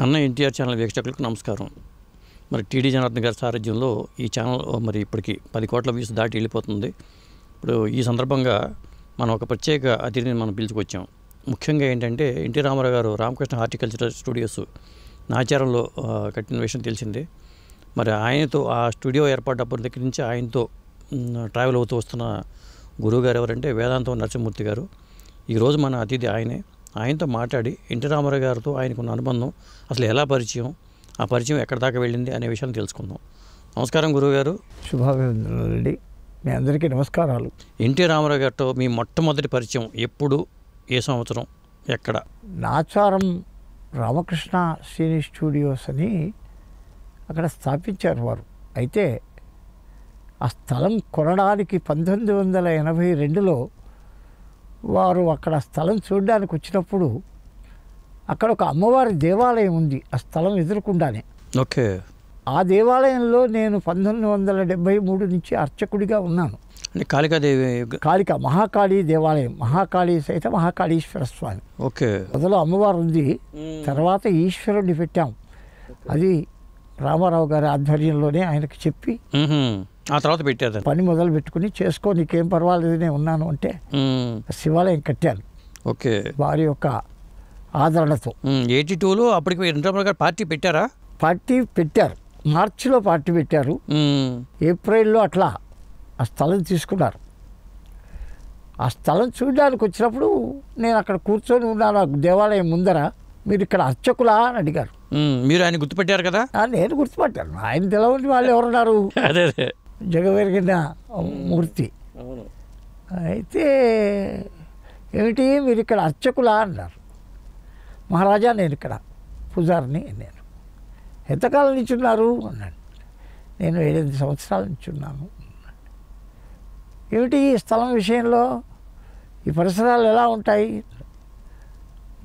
అన్న ఎన్టీఆర్ ఛానల్ వీక్షకులకు నమస్కారం. మరి టీడీ జనార్దన్ గారి సారథ్యంలో ఈ ఛానల్ మరి ఇప్పటికి 10 కోట్ల వ్యూస్ దాటి వెళ్ళిపోతుంది. ఇప్పుడు ఈ సందర్భంగా మనం ఒక ప్రత్యేక అతిథిని మనం పిలుచుకొచ్చాం. ముఖ్యంగా ఏంటంటే ఎన్టీ రామారావు గారు రామకృష్ణ హార్టికల్చరల్ స్టూడియోస్ నాచారంలో కట్టిన విషయం తెలిసిందే. మరి ఆయనతో ఆ స్టూడియో ఏర్పడ్డప్పటి దగ్గర నుంచి ఆయనతో ట్రావెల్ అవుతూ వస్తున్న గురువు గారు ఎవరంటే వేదాంతం నరసింహమూర్తి గారు. ఈరోజు మన అతిథి ఆయనతో మాట్లాడి ఎన్టీ రామారావు గారితో ఆయనకున్న అనుబంధం అసలు ఎలా పరిచయం, ఆ పరిచయం ఎక్కడి దాకా వెళ్ళింది అనే విషయాన్ని తెలుసుకుందాం. నమస్కారం గురువుగారు. శుభాభివందనాలండి. మీ అందరికీ నమస్కారాలు. ఎన్టీ రామారావు గారితో మీ మొట్టమొదటి పరిచయం ఎప్పుడు, ఏ సంవత్సరం, ఎక్కడ? నాచారం రామకృష్ణ సినీ స్టూడియోస్ అని అక్కడ స్థాపించారు వారు. అయితే ఆ స్థలం కొనడానికి 1982లో వారు అక్కడ స్థలం చూడడానికి వచ్చినప్పుడు అక్కడ ఒక అమ్మవారి దేవాలయం ఉంది ఆ స్థలం ఎదురుకుండానే. ఓకే. ఆ దేవాలయంలో నేను 1973 నుంచి అర్చకుడిగా ఉన్నాను. కాళికాదేవి, మహాకాళీ దేవాలయం, మహాకాళీ సహిత మహాకాళీశ్వర స్వామి. ఓకే. మొదలు అమ్మవారు ఉంది, తర్వాత ఈశ్వరుడిని పెట్టాం. అది రామారావు గారి ఆధ్వర్యంలోనే ఆయనకి చెప్పి ఆ తర్వాత పెట్టారు. పని మొదలు పెట్టుకుని చేసుకో, నీకేం పర్వాలేదు నేను ఉన్నాను అంటే శివాలయం కట్టాను. ఓకే. వారి యొక్క ఆదరణతో 82లో అప్పటికి ఎన్టీ రామారావు గారు పార్టీ పెట్టారా? పార్టీ పెట్టారు. మార్చిలో పార్టీ పెట్టారు. ఏప్రిల్లో అట్లా ఆ స్థలం తీసుకున్నారు. ఆ స్థలం చూడడానికి వచ్చినప్పుడు నేను అక్కడ కూర్చొని ఉన్నాను దేవాలయం ముందర. మీరు ఇక్కడ అర్చకులా అని అడిగారు. మీరు ఆయన గుర్తుపెట్టారు కదా? నేను గుర్తుపట్టాను. ఆయన తెలవని వాళ్ళు ఎవరున్నారు? అదే జగవెరిగిన మూర్తి. అయితే ఏమిటి మీరు ఇక్కడ అర్చకులా అన్నారు. మహారాజా నేను ఇక్కడ పూజారిని. నేను ఎంతకాలం నుంచి ఉన్నారు అన్నాడు. నేను 7-8 సంవత్సరాల నుంచి ఉన్నాను. ఏమిటి ఈ స్థలం విషయంలో, ఈ పరిసరాలు ఎలా ఉంటాయి?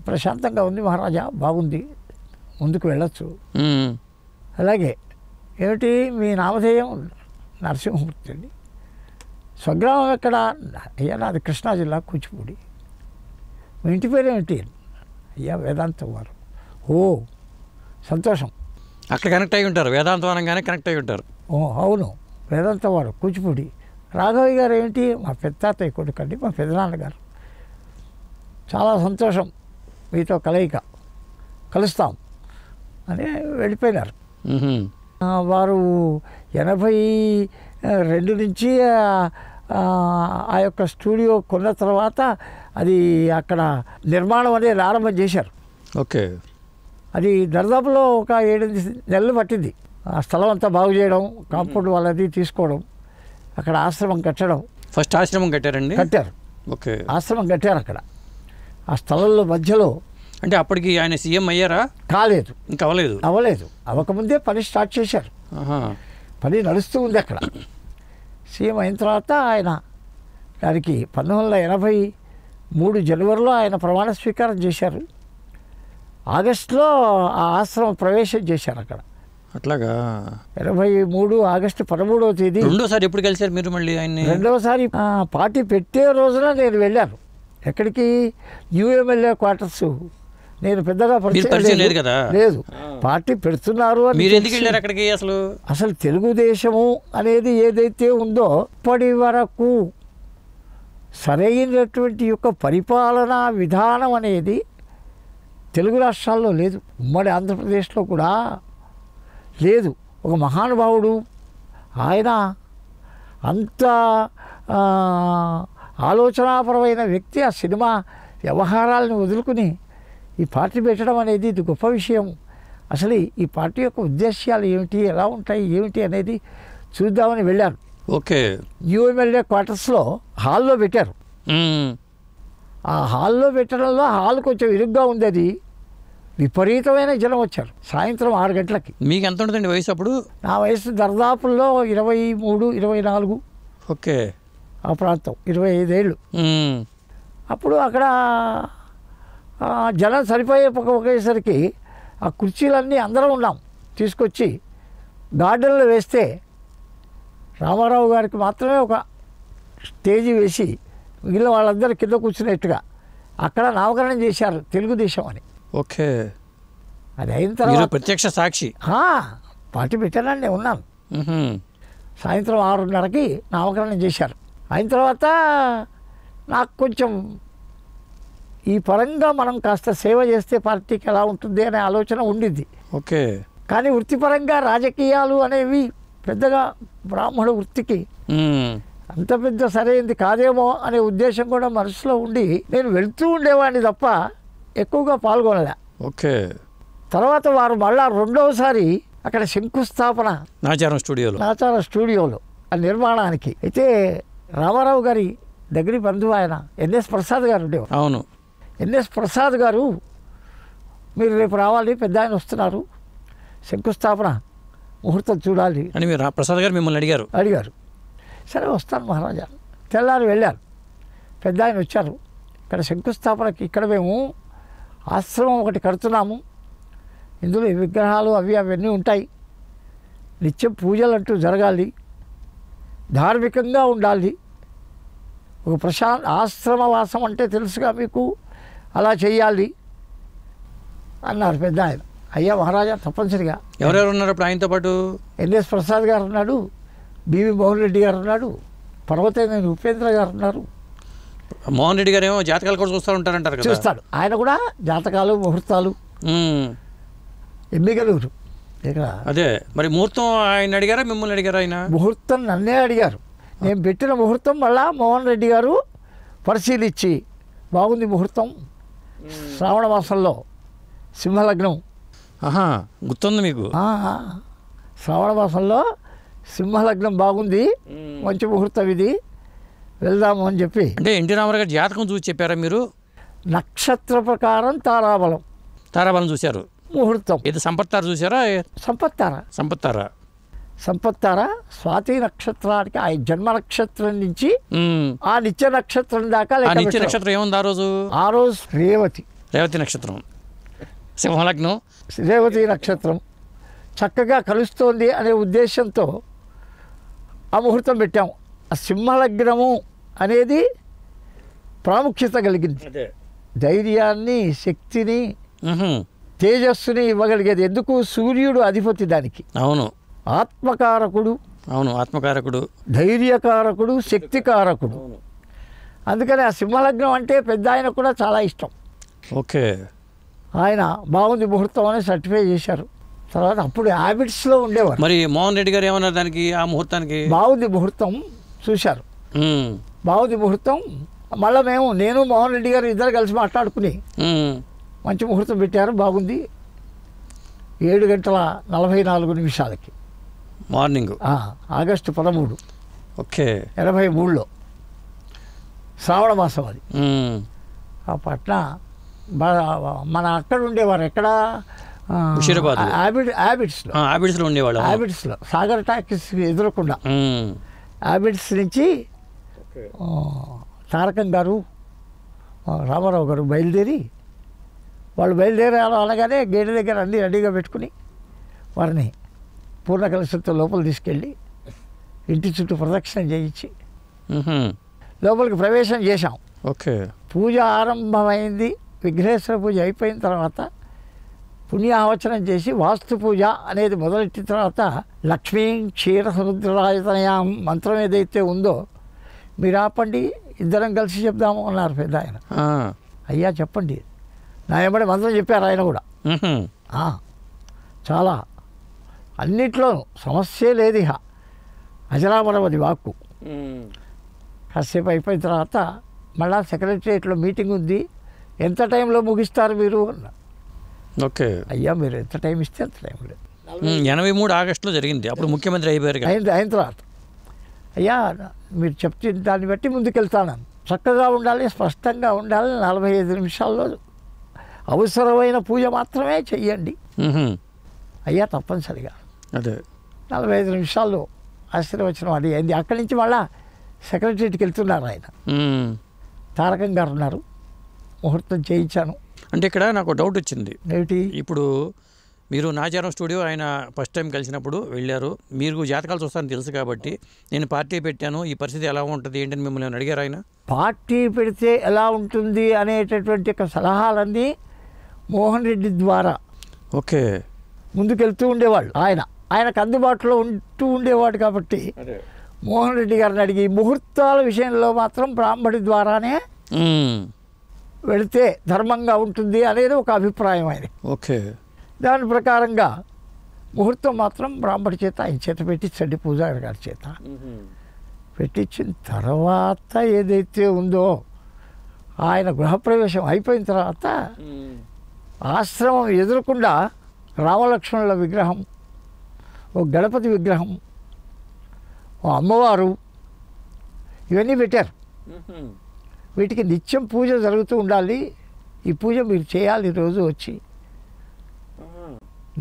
ప్రశాంతంగా ఉంది మహారాజా, బాగుంది, ముందుకు వెళ్ళొచ్చు. అలాగే ఏమిటి మీ నామధేయం? నరసింహమూర్తి అండి. స్వగ్రామం ఎక్కడ? అయ్యా నాది కృష్ణా జిల్లా కూచిపూడి. మీ ఇంటి పేరు ఏమిటి? అయ్యా వేదాంతం వారు. ఓ సంతోషం. అక్కడ కనెక్ట్ అయి ఉంటారు, వేదాంతం అనగానే కనెక్ట్ అయి ఉంటారు. ఓ అవును, వేదాంతం వారు కూచిపూడి. రాఘవయ్య గారు ఏమిటి? మా పెద్దాతయ్య కొడుకు అండి, మా పెదనాన్నగారు. చాలా సంతోషం, మీతో కలుస్తాం అని వెళ్ళిపోయినారు. వారు 82 నుంచి ఆ యొక్క స్టూడియో కొన్న తర్వాత అది అక్కడ నిర్మాణం అనేది ఆరంభం చేశారు. ఓకే. అది దర్దాపులో ఒక 7-8 నెలలు పట్టింది. ఆ స్థలం అంతా బాగు చేయడం, కాంపౌండ్ వాళ్ళది తీసుకోవడం, అక్కడ ఆశ్రమం కట్టడం. ఫస్ట్ ఆశ్రమం కట్టారండి? కట్టారు. ఓకే. ఆశ్రమం కట్టారు అక్కడ ఆ స్థలంలో మధ్యలో. అంటే అప్పటికి ఆయన సీఎం అయ్యారా? కాలేదు, ఇంకా అవ్వలేదు. అవ్వకముందే పని స్టార్ట్ చేశారు. పని నడుస్తూ ఉంది అక్కడ. సీఎం అయిన తర్వాత ఆయన దానికి 1983 జనవరిలో ఆయన ప్రమాణ స్వీకారం చేశారు. ఆగస్టులో ఆ ఆశ్రమం ప్రవేశం చేశారు అక్కడ. అట్లాగా. 83 ఆగస్టు 13వ తేదీ. రెండోసారి ఎప్పుడు కలిశారు మీరు మళ్ళీ ఆయన్ని? రెండవసారి పార్టీ పెట్టే రోజున నేను వెళ్ళాను. ఎక్కడికి? New MLA quarters. నేను పెద్దగా పరిచయం లేదు కదా. లేదు, పార్టీ పెడుతున్నారు అని. మీరు ఎందుకు వెళ్ళారు అక్కడికి? అసలు తెలుగుదేశము అనేది ఏదైతే ఉందో ఇప్పటి వరకు సరైనటువంటి యొక్క పరిపాలనా విధానం అనేది తెలుగు రాష్ట్రాల్లో లేదు. ఉమ్మడి ఆంధ్రప్రదేశ్లో కూడా లేదు. ఒక మహానుభావుడు ఆయన, అంత ఆలోచనాపరమైన వ్యక్తి ఆ సినిమా వ్యవహారాలను వదులుకుని ఈ పార్టీ పెట్టడం అనేది ఇది గొప్ప విషయం. అసలు ఈ పార్టీ యొక్క ఉద్దేశ్యాలు ఏమిటి, ఎలా ఉంటాయి ఏమిటి అనేది చూద్దామని వెళ్ళాను. ఓకే. న్యూ ఎమ్మెల్యే క్వార్టర్స్లో హాల్లో పెట్టారు. ఆ హాల్లో పెట్టడంలో హాల్ కొంచెం ఇరుగ్గా ఉంది. అది విపరీతమైన జనం వచ్చారు. సాయంత్రం 6 గంటలకి. మీకు ఎంత ఉంటుందండి వయసు అప్పుడు? నా వయసు దర్దాపుల్లో 23-24. ఓకే. ఆ ప్రాంతం 25 ఏళ్ళు. అప్పుడు అక్కడ జనం ఒకేసరికి ఆ కుర్చీలన్నీ అందరం ఉన్నాం. తీసుకొచ్చి గార్డెన్లో వేస్తే రామారావు గారికి మాత్రమే ఒక స్టేజీ వేసి మిగిలిన వాళ్ళందరూ కింద కూర్చునేట్టుగా అక్కడ నామకరణం చేశారు తెలుగుదేశం అని. ఓకే. అది అయిన మీరు తర్వాత ప్రత్యక్ష సాక్షి. పార్టీ పెట్టానండి, ఉన్నాను. మ్హూ. సాయంత్రం 6:30కి నామకరణం చేశారు. అయిన తర్వాత నాకు కొంచెం ఈ పరంగా మనం కాస్త సేవ చేస్తే పార్టీకి ఎలా ఉంటుంది అనే ఆలోచన ఉండింది. ఓకే. కానీ వృత్తిపరంగా రాజకీయాలు అనేవి పెద్దగా బ్రాహ్మణ వృత్తికి అంత పెద్ద సరైనది కాదేమో అనే ఉద్దేశం కూడా మనసులో ఉండి నేను వెళ్తూ ఉండేవాడిని తప్ప ఎక్కువగా పాల్గొనలే. ఓకే. తర్వాత వారు మళ్ళా రెండవసారి అక్కడ శంకుస్థాపన నాచారం స్టూడియోలో ఆ నిర్మాణానికి అయితే రామారావు గారి దగ్గర బంధువు ఆయన ఎన్ఎస్ ప్రసాద్ గారు ఉండేవారు. అవును. ఎన్ఎస్ ప్రసాద్ గారు మీరు రేపు రావాలి, పెద్ద ఆయన వస్తున్నారు, శంకుస్థాపన ముహూర్తం చూడాలి అని మీరు ప్రసాద్ గారు మిమ్మల్ని అడిగారు. సరే వస్తాను మహారాజా. తెల్లారి వెళ్ళారు. పెద్ద ఆయన వచ్చారు. ఇక్కడ శంకుస్థాపనకి ఇక్కడ మేము ఆశ్రమం ఒకటి కడుతున్నాము, ఇందులో ఈ విగ్రహాలు అవన్నీ ఉంటాయి, నిత్యం పూజలు అంటూ జరగాలి, ధార్మికంగా ఉండాలి, ఒక ఆశ్రమవాసం అంటే తెలుసుగా మీకు, అలా చెయ్యాలి అన్నారు పెద్ద ఆయన. అయ్యా మహారాజా తప్పనిసరిగా. ఎవరెవరు ఉన్నారు ఇప్పుడు ఆయనతో పాటు? ఎన్ఎస్ ప్రసాద్ గారు ఉన్నాడు, బివి మోహన్ రెడ్డి గారు ఉన్నాడు, పర్వతేనేని ఉపేంద్ర గారు ఉన్నారు. మోహన్ రెడ్డి గారు ఏమో జాతకాలు కూడా చూస్తూ ఉంటారంటారు కదా? చూస్తాడు ఆయన కూడా, జాతకాలు ముహూర్తాలు. ఎమ్మిగలూరు ఇక్కడ. అదే మరి ముహూర్తం ఆయన అడిగారా మిమ్మల్ని అడిగారా? ఆయన ముహూర్తం నన్నే అడిగారు. నేను పెట్టిన ముహూర్తం మళ్ళా మోహన్ రెడ్డి గారు పరిశీలించి బాగుంది ముహూర్తం, శ్రావణ మాసంలో సింహలగ్నం. గుర్తుంది మీకు? శ్రావణ మాసంలో సింహలగ్నం బాగుంది, మంచి ముహూర్తం ఇది, వెళ్దాము అని చెప్పి. అంటే ఎన్టీ రామారావు గారి జాతకం చూసి చెప్పారా మీరు? నక్షత్ర ప్రకారం తారాబలం చూశారు. ముహూర్తం ఇది సంపత్తార చూసారా? సంపత్తార స్వాతి నక్షత్రానికి ఆ జన్మ నక్షత్రం నుంచి ఆ నిత్య నక్షత్రం దాకా. నిత్య నక్షత్రం ఏముంది ఆ రోజు రేవతి నక్షత్రం, సింహలగ్నం, రేవతి నక్షత్రం చక్కగా కలుస్తోంది అనే ఉద్దేశంతో ఆ ముహూర్తం పెట్టాము. ఆ సింహలగ్నము అనేది ప్రాముఖ్యత కలిగింది. ధైర్యాన్ని, శక్తిని, తేజస్సుని ఇవ్వగలిగేది. ఎందుకు? సూర్యుడు అధిపతి దానికి. అవును. ఆత్మకారకుడు, ధైర్యకారకుడు, శక్తికారకుడు. అందుకని ఆ సింహలగ్నం అంటే పెద్ద ఆయన కూడా చాలా ఇష్టం. ఓకే. ఆయన బాగుంది ముహూర్తం అని సర్టిఫై చేశారు. తర్వాత అప్పుడు హ్యాబిట్స్లో ఉండేవారు. మరి మోహన్ రెడ్డి గారు ఏమన్నారు దానికి? ఆ ముహూర్తానికి బాగుంది ముహూర్తం చూశారు. బాగుంది ముహూర్తం. మళ్ళీ నేను మోహన్ రెడ్డి గారు ఇద్దరు కలిసి మాట్లాడుకుని మంచి ముహూర్తం పెట్టారు. బాగుంది. 7:44 మార్నింగ్, ఆగస్టు 13. ఓకే. 83లో శ్రావణ మాసం అది. ఆ పట్న మన అక్కడ ఉండేవారు. ఎక్కడ? హ్యాబిట్స్లో ఉండేవాళ్ళు. హ్యాబిట్స్లో సాగర్ టాకీస్ ఎదురకుండా హ్యాబిట్స్ నుంచి తారకం గారు, రామారావు గారు వాళ్ళు బయలుదేరారు. అనగానే గేటు దగ్గర అన్నీ రెడీగా పెట్టుకుని వారిని పూర్ణ కలశంతో లోపల తీసుకెళ్ళి ఇంటి చుట్టూ ప్రదక్షిణ చేయించి లోపలికి ప్రవేశం చేశాం. ఓకే. పూజ ఆరంభమైంది. విఘ్నేశ్వర పూజ అయిపోయిన తర్వాత పుణ్యాహవచనం చేసి వాస్తు పూజ అనేది మొదలెట్టిన తర్వాత లక్ష్మీం క్షీర సముద్రరాజతనయాం మంత్రం ఏదైతే ఉందో మీరు ఆపండి, ఇద్దరం కలిసి చెప్దాము అన్నారు పెద్ద ఆయన. అయ్యా చెప్పండి నా వెంబడి మంత్రం చెప్పారు ఆయన కూడా. చాలా అన్నిట్లోనూ సమస్య లేదు. ఇక అజరామరవది వాక్కు. కాసేపు అయిపోయిన తర్వాత మళ్ళా సెక్రటరియట్లో మీటింగ్ ఉంది, ఎంత టైంలో ముగిస్తారు మీరు అన్న. ఓకే. అయ్యా మీరు ఎంత టైం ఇస్తే అంత టైం లేదు. 83 ఆగస్టులో జరిగింది. అప్పుడు ముఖ్యమంత్రి అయిపోయారు. అయిన తర్వాత అయ్యా మీరు చెప్తే దాన్ని బట్టి ముందుకెళ్తాను. చక్కగా ఉండాలి, స్పష్టంగా ఉండాలి. 45 నిమిషాల్లో అవసరమైన పూజ మాత్రమే చెయ్యండి. అయ్యా తప్పనిసరిగా. అదే 45 నిమిషాల్లో ఆశీర్వచనం అది అయింది. అక్కడి నుంచి మళ్ళా సెక్రటరీకి వెళ్తున్నారు ఆయన. తారకం గారు ఉన్నారు. ముహూర్తం చేయించాను. అంటే ఇక్కడ నాకు డౌట్ వచ్చింది. ఏమిటి? ఇప్పుడు మీరు నాచారం స్టూడియో ఆయన ఫస్ట్ టైం కలిసినప్పుడు వెళ్ళారు. మీరు జాతకాలు చూస్తారని తెలుసు కాబట్టి నేను పార్టీ పెట్టాను, ఈ పరిస్థితి ఎలా ఉంటుంది ఏంటని మిమ్మల్ని అడిగారు ఆయన? పార్టీ పెడితే ఎలా ఉంటుంది అనేటటువంటి సలహాలన్నీ మోహన్ రెడ్డి ద్వారా. ఓకే. ముందుకెళ్తూ ఉండేవాళ్ళు. ఆయనకు అందుబాటులో ఉంటూ ఉండేవాడు కాబట్టి మోహన్ రెడ్డి గారిని అడిగి ముహూర్తాల విషయంలో మాత్రం బ్రాహ్మడి ద్వారానే వెళితే ధర్మంగా ఉంటుంది అనేది ఒక అభిప్రాయం ఆయన. ఓకే. దాని ప్రకారంగా ముహూర్తం మాత్రం బ్రాహ్మడి చేత ఆయన చేత పెట్టించండి, పూజారి గారి చేత పెట్టించిన తర్వాత ఏదైతే ఉందో ఆయన గృహప్రవేశం అయిపోయిన తర్వాత ఆశ్రమం ఎదురకుండా రామలక్ష్మణుల విగ్రహం, ఓ గణపతి విగ్రహం, ఓ అమ్మవారు ఇవన్నీ పెట్టారు. వీటికి నిత్యం పూజ జరుగుతూ ఉండాలి. ఈ పూజ మీరు చేయాలి రోజు వచ్చి.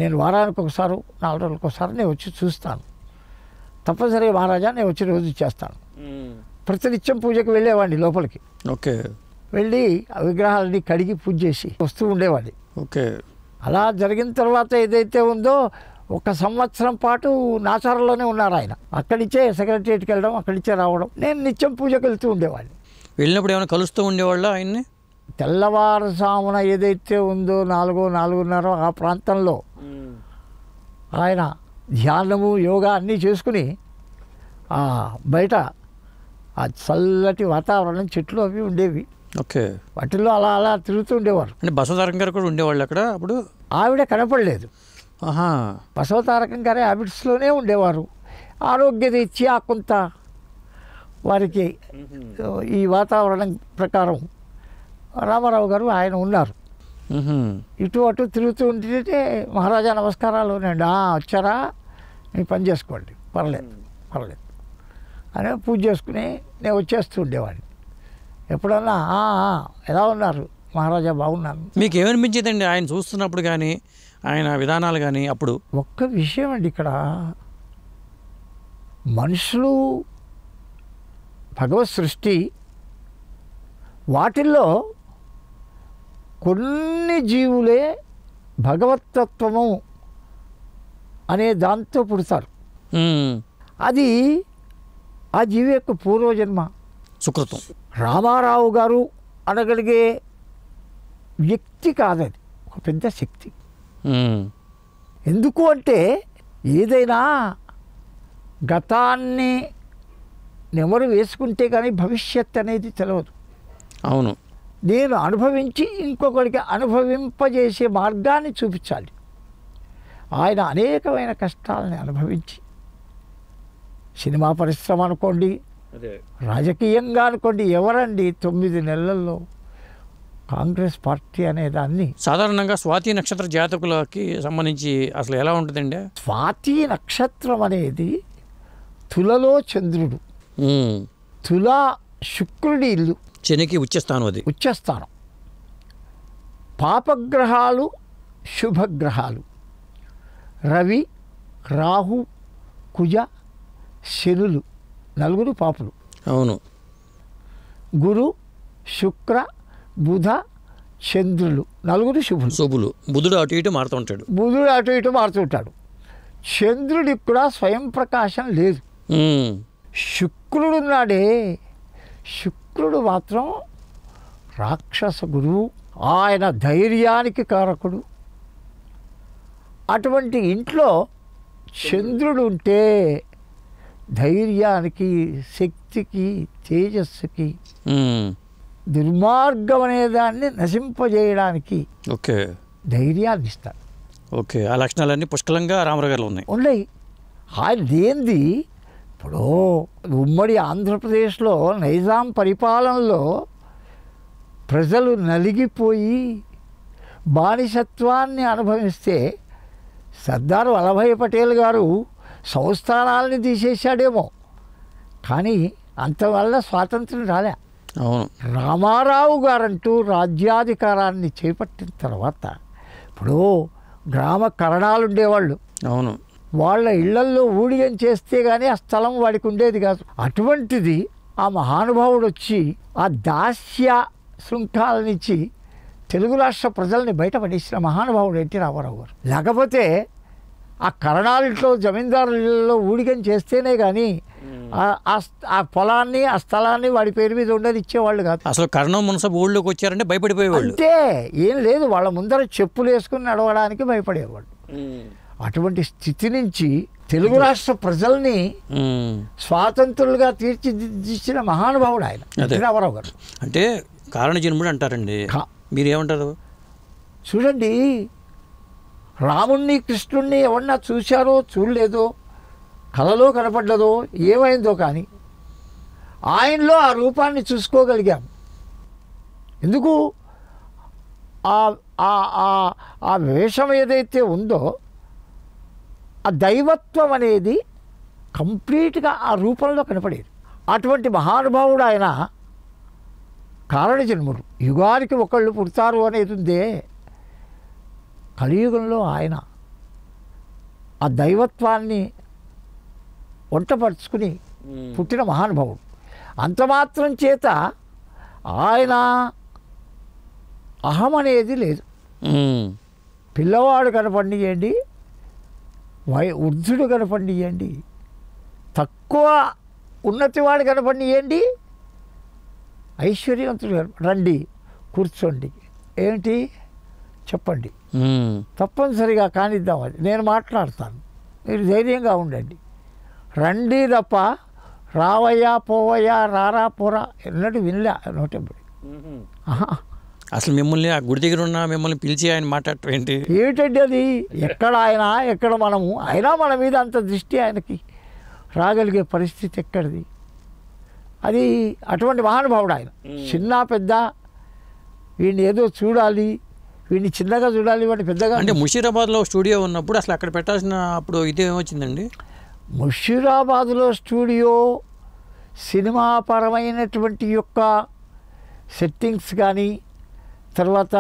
నేను వారానికి ఒకసారి 4 రోజులకు ఒకసారి నేను వచ్చి చూస్తాను. తప్పనిసరిగా మహారాజా నేను వచ్చి రోజు చేస్తాను. ప్రతినిత్యం పూజకు వెళ్ళేవాడిని లోపలికి. ఓకే. వెళ్ళి ఆ విగ్రహాలని కడిగి పూజ చేసి వస్తూ ఉండేవాడిని. ఓకే. అలా జరిగిన తర్వాత ఏదైతే ఉందో 1 సంవత్సరం పాటు నాచారంలోనే ఉన్నారు ఆయన. అక్కడి నుంచే సెక్రటరియట్కి వెళ్ళడం, అక్కడి నుంచే రావడం. నేను నిత్యం పూజకు వెళ్తూ ఉండేవాడిని. వెళ్ళినప్పుడు ఏమైనా కలుస్తూ ఉండేవాళ్ళ ఆయన్ని? తెల్లవారుజామున ఏదైతే ఉందో 4:30 ఆ ప్రాంతంలో ఆయన ధ్యానము యోగా అన్నీ చేసుకుని బయట ఆ చల్లటి వాతావరణం, చెట్లు అవి ఉండేవి. ఓకే. వాటిల్లో అలా అలా తిరుగుతూ ఉండేవారు. అంటే బసవతారకం గారు కూడా ఉండేవాళ్ళు అక్కడ అప్పుడు? ఆవిడ కనపడలేదు. ఆహా. బసవతారకం గారి హ్యాబిట్స్లోనే ఉండేవారు. ఆరోగ్యరీత్యా కొంత వారికి ఈ వాతావరణం ప్రకారం రామారావు గారు ఆయన ఉన్నారు. ఇటు అటు తిరుగుతూ ఉంటే మహారాజా నమస్కారాలు, నేను వచ్చారా, మీ పని చేసుకోండి, పర్లేదు అని పూజ చేసుకుని నేను వచ్చేస్తూ ఉండేవాడిని. ఎప్పుడన్నా ఎలా ఉన్నారు మహారాజా, బాగున్నాను. మీకు ఏమనిపించేదండి ఆయన చూస్తున్నప్పుడు కానీ, ఆయన విధానాలు కానీ? అప్పుడు ఒక్క విషయం అండి, ఇక్కడ మనుషులు భగవత్ సృష్టి, వాటిల్లో కొన్ని జీవులే భగవతత్వము అనే దాంతో పుడతారు. అది ఆ జీవి యొక్క పూర్వజన్మ సుకృతం. రామారావు గారు అనగలిగే వ్యక్తి కాదది, ఒక పెద్ద శక్తి. ఎందుకు అంటే ఏదైనా గతాన్ని నెమరు వేసుకుంటే కానీ భవిష్యత్ అనేది తెలియదు. అవును. నేను అనుభవించి ఇంకొకరికి అనుభవింపజేసే మార్గాన్ని చూపించాలి. ఆయన అనేకమైన కష్టాలని అనుభవించి, సినిమా పరిశ్రమ అనుకోండి, రాజకీయంగా అనుకోండి, ఎవరండి 9 నెలల్లో కాంగ్రెస్ పార్టీ అనే దాన్ని. సాధారణంగా స్వాతి నక్షత్ర జాతకులకి సంబంధించి అసలు ఎలా ఉంటుందండి? స్వాతి నక్షత్రం అనేది తులలో చంద్రుడు, తులా శుక్రుడి ఇల్లు, శనికి ఉచ్చస్థానం, అది ఉచ్చస్థానం. పాపగ్రహాలు, శుభగ్రహాలు రవి, రాహు, కుజ, శనులు 4 పాపులు. అవును. గురు, శుక్ర, బుధ, చంద్రులు 4 శుభులు. బుధుడు అటు ఇటు మారుతుంటాడు. చంద్రుడికి కూడా స్వయం ప్రకాశం లేదు. శుక్రుడున్నాడే, శుక్రుడు మాత్రం రాక్షస గురువు, ఆయన ధైర్యానికి కారకుడు. అటువంటి ఇంట్లో చంద్రుడు ఉంటే ధైర్యానికి, శక్తికి, తేజస్సుకి, దుర్మార్గం అనే దాన్ని నశింపజేయడానికి ధైర్యాన్ని ఇస్తాడు. ఓకే. ఆ లక్షణాలన్నీ పుష్కలంగా రామారావు గారిలో ఉన్నాయి. ఆయన దేంది ఇప్పుడు ఉమ్మడి ఆంధ్రప్రదేశ్లో నైజాం పరిపాలనలో ప్రజలు నలిగిపోయి బానిసత్వాన్ని అనుభవిస్తే సర్దార్ వల్లభాయ్ పటేల్ గారు సంస్థానాలని తీసేశాడేమో, కానీ అంతవల్ల స్వాతంత్రం రాలే. అవును. రామారావు గారంటూ రాజ్యాధికారాన్ని చేపట్టిన తర్వాత ఇప్పుడు గ్రామ కరణాలు ఉండేవాళ్ళు. అవును. వాళ్ళ ఇళ్లల్లో ఊడిగం చేస్తే కానీ ఆ స్థలం వాడికి ఉండేది కాదు. అటువంటిది ఆ మహానుభావుడు వచ్చి ఆ దాస్య శృంఖాల నుంచి తెలుగు రాష్ట్ర ప్రజల్ని బయటపడేసిన మహానుభావుడు ఎన్టీ రామారావు గారు. లేకపోతే ఆ కరణాలింట్లో, జమీందారుల ఇళ్లలో ఊడిగం చేస్తేనే కానీ ఆ పొలాన్ని ఆ స్థలాన్ని వాడి పేరు మీద ఉండేది ఇచ్చేవాళ్ళు కాదు. అసలు కర్ణం మున్సబ్ ఊళ్ళోకి వచ్చారంటే భయపడిపోయేవాళ్ళు. అంటే ఏం లేదు, వాళ్ళ ముందర చెప్పులు వేసుకుని నడవడానికి భయపడేవాళ్ళు. అటువంటి స్థితి నుంచి తెలుగు రాష్ట్ర ప్రజల్ని స్వాతంత్రులుగా తీర్చిదిద్దించిన మహానుభావుడు ఆయన రామారావు గారు. అంటే కారణజన్ముడు అంటారండి, మీరేమంటారు? చూడండి, రాముణ్ణి కృష్ణుణ్ణి ఎవరన్నా చూశారో చూడలేదో, కళలో కనపడ్డదో ఏమైందో, కానీ ఆయనలో ఆ రూపాన్ని చూసుకోగలిగాం. ఎందుకు? ఆ వేషం ఏదైతే ఉందో ఆ దైవత్వం అనేది కంప్లీట్గా ఆ రూపంలో కనపడేది. అటువంటి మహానుభావుడు ఆయన కారణజన్ముడు. యుగానికి ఒకళ్ళు పుడతారు అనేది ఉందే, కలియుగంలో ఆయన ఆ దైవత్వాన్ని వంటపరుచుకుని పుట్టిన మహానుభావుడు. అంత మాత్రం చేత ఆయన అహం అనేది లేదు. పిల్లవాడు కనపడియండి, వృద్ధుడు కనపడియండి, తక్కువ ఉన్నతివాడు కనపడియండి, ఐశ్వర్యవంతుడు రండి కూర్చోండి, ఏమిటి చెప్పండి, తప్పనిసరిగా కానిద్దాం, అది నేను మాట్లాడతాను, మీరు ధైర్యంగా ఉండండి, రండి తప్ప రావయ్యా పోవయ్యా రారా పోరా ఎన్నడూ వినలే నోటెంబడి. అసలు మిమ్మల్ని ఆ గుడి దగ్గర ఉన్న మిమ్మల్ని పిలిచి ఆయన మాట్లాడటం ఏంటి? ఏమిటండి అది? ఎక్కడ ఆయన ఎక్కడ మనము, అయినా మన మీద అంత దృష్టి ఆయనకి రాగలిగే పరిస్థితి ఎక్కడిది? అది అటువంటి మహానుభావుడు ఆయన. చిన్న పెద్ద వీడిని ఏదో చూడాలి, వీడిని చిన్నగా చూడాలి, వాడిని పెద్దగా. అంటే ముషీరాబాద్లో స్టూడియో ఉన్నప్పుడు అసలు అక్కడ పెట్టాల్సిన అప్పుడు ఇదేమొచ్చిందండి? ముషీరాబాద్లో స్టూడియో సినిమా పరమైనటువంటి యొక్క సెట్టింగ్స్ కానీ, తర్వాత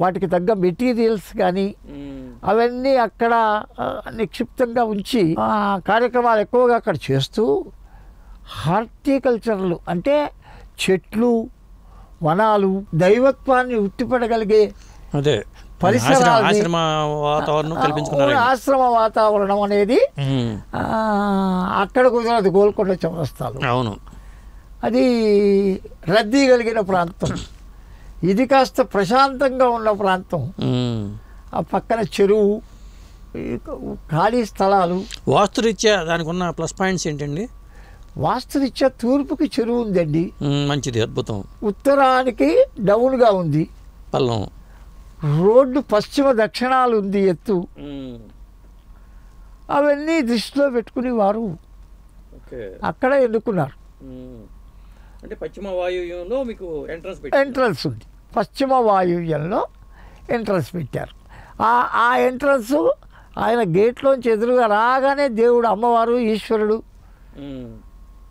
వాటికి తగ్గ మెటీరియల్స్ కానీ అవన్నీ అక్కడ నిక్షిప్తంగా ఉంచి కార్యక్రమాలు ఎక్కువగా అక్కడ చేస్తూ హార్టికల్చర్లు అంటే చెట్లు, వనాలు, దైవత్వాన్ని ఉట్టిపడగలిగే అదే పరిసరాలు, ఆశ్రమ వాతావరణం అనేది అక్కడ కుదరదు. గోల్కొండ చౌరస్తాలు అవును, అది రద్దీ కలిగిన ప్రాంతం, ఇది కాస్త ప్రశాంతంగా ఉన్న ప్రాంతం. ఆ పక్కన చెరువు, ఖాళీ స్థలాలు. వాస్తురీత్యా దానికి ఉన్న ప్లస్ పాయింట్స్ ఏంటండి? వాస్తురీత్యా తూర్పుకి చెరువు ఉందండి, మంచిది, అద్భుతం. ఉత్తరానికి డౌన్గా ఉంది పల్లం, రోడ్డు పశ్చిమ దక్షిణాలు ఉంది ఎత్తు. అవన్నీ దృష్టిలో పెట్టుకుని వారు అక్కడ ఎన్నుకున్నారు. అంటే పశ్చిమ వాయువ్యంలో మీకు ఎంట్రన్స్ ఉంది, పశ్చిమ వాయువ్యంలో ఎంట్రన్స్ పెట్టారు. ఆ ఎంట్రన్స్ ఆయన గేట్లోంచి ఎదురుగా రాగానే దేవుడు, అమ్మవారు, ఈశ్వరుడు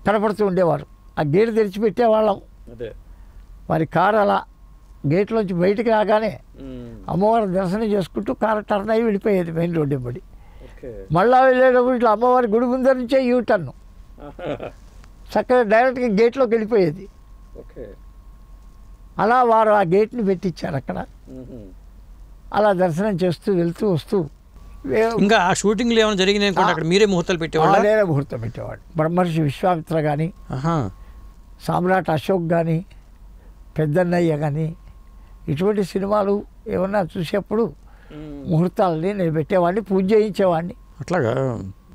కనపడుతూ ఉండేవారు. ఆ గేట్ తెరిచిపెట్టేవాళ్ళం. మరి కారు అలా గేట్లోంచి బయటికి రాగానే అమ్మవారి దర్శనం చేసుకుంటూ కారు టర్న్ అయ్యి వెళ్ళిపోయేది మెయిన్ రోడ్డు వెంబడి. మళ్ళా వెళ్ళేటప్పుడు ఇట్లా అమ్మవారి గుడి ముందర నుంచే యూటర్న్ చక్కగా డైరెక్ట్గా గేట్లోకి వెళ్ళిపోయేది. అలా వారు ఆ గేట్ని పెట్టించారు అక్కడ. అలా దర్శనం చేస్తూ వెళ్తూ వస్తూ. ఇంకా ఆ షూటింగ్లు ఏమైనా జరిగినాయి అక్కడ మీరే ముహూర్తాలు పెట్టేవాళ్ళు? నేనే ముహూర్తం పెట్టేవాడు. బ్రహ్మర్షి విశ్వామిత్ర కానీ, సామ్రాట్ అశోక్ కానీ, పెద్దన్నయ్య కానీ, ఇటువంటి సినిమాలు ఏమన్నా చూసేప్పుడు ముహూర్తాలని నేను పెట్టేవాడిని, పూజ చేయించేవాడిని. అట్లాగా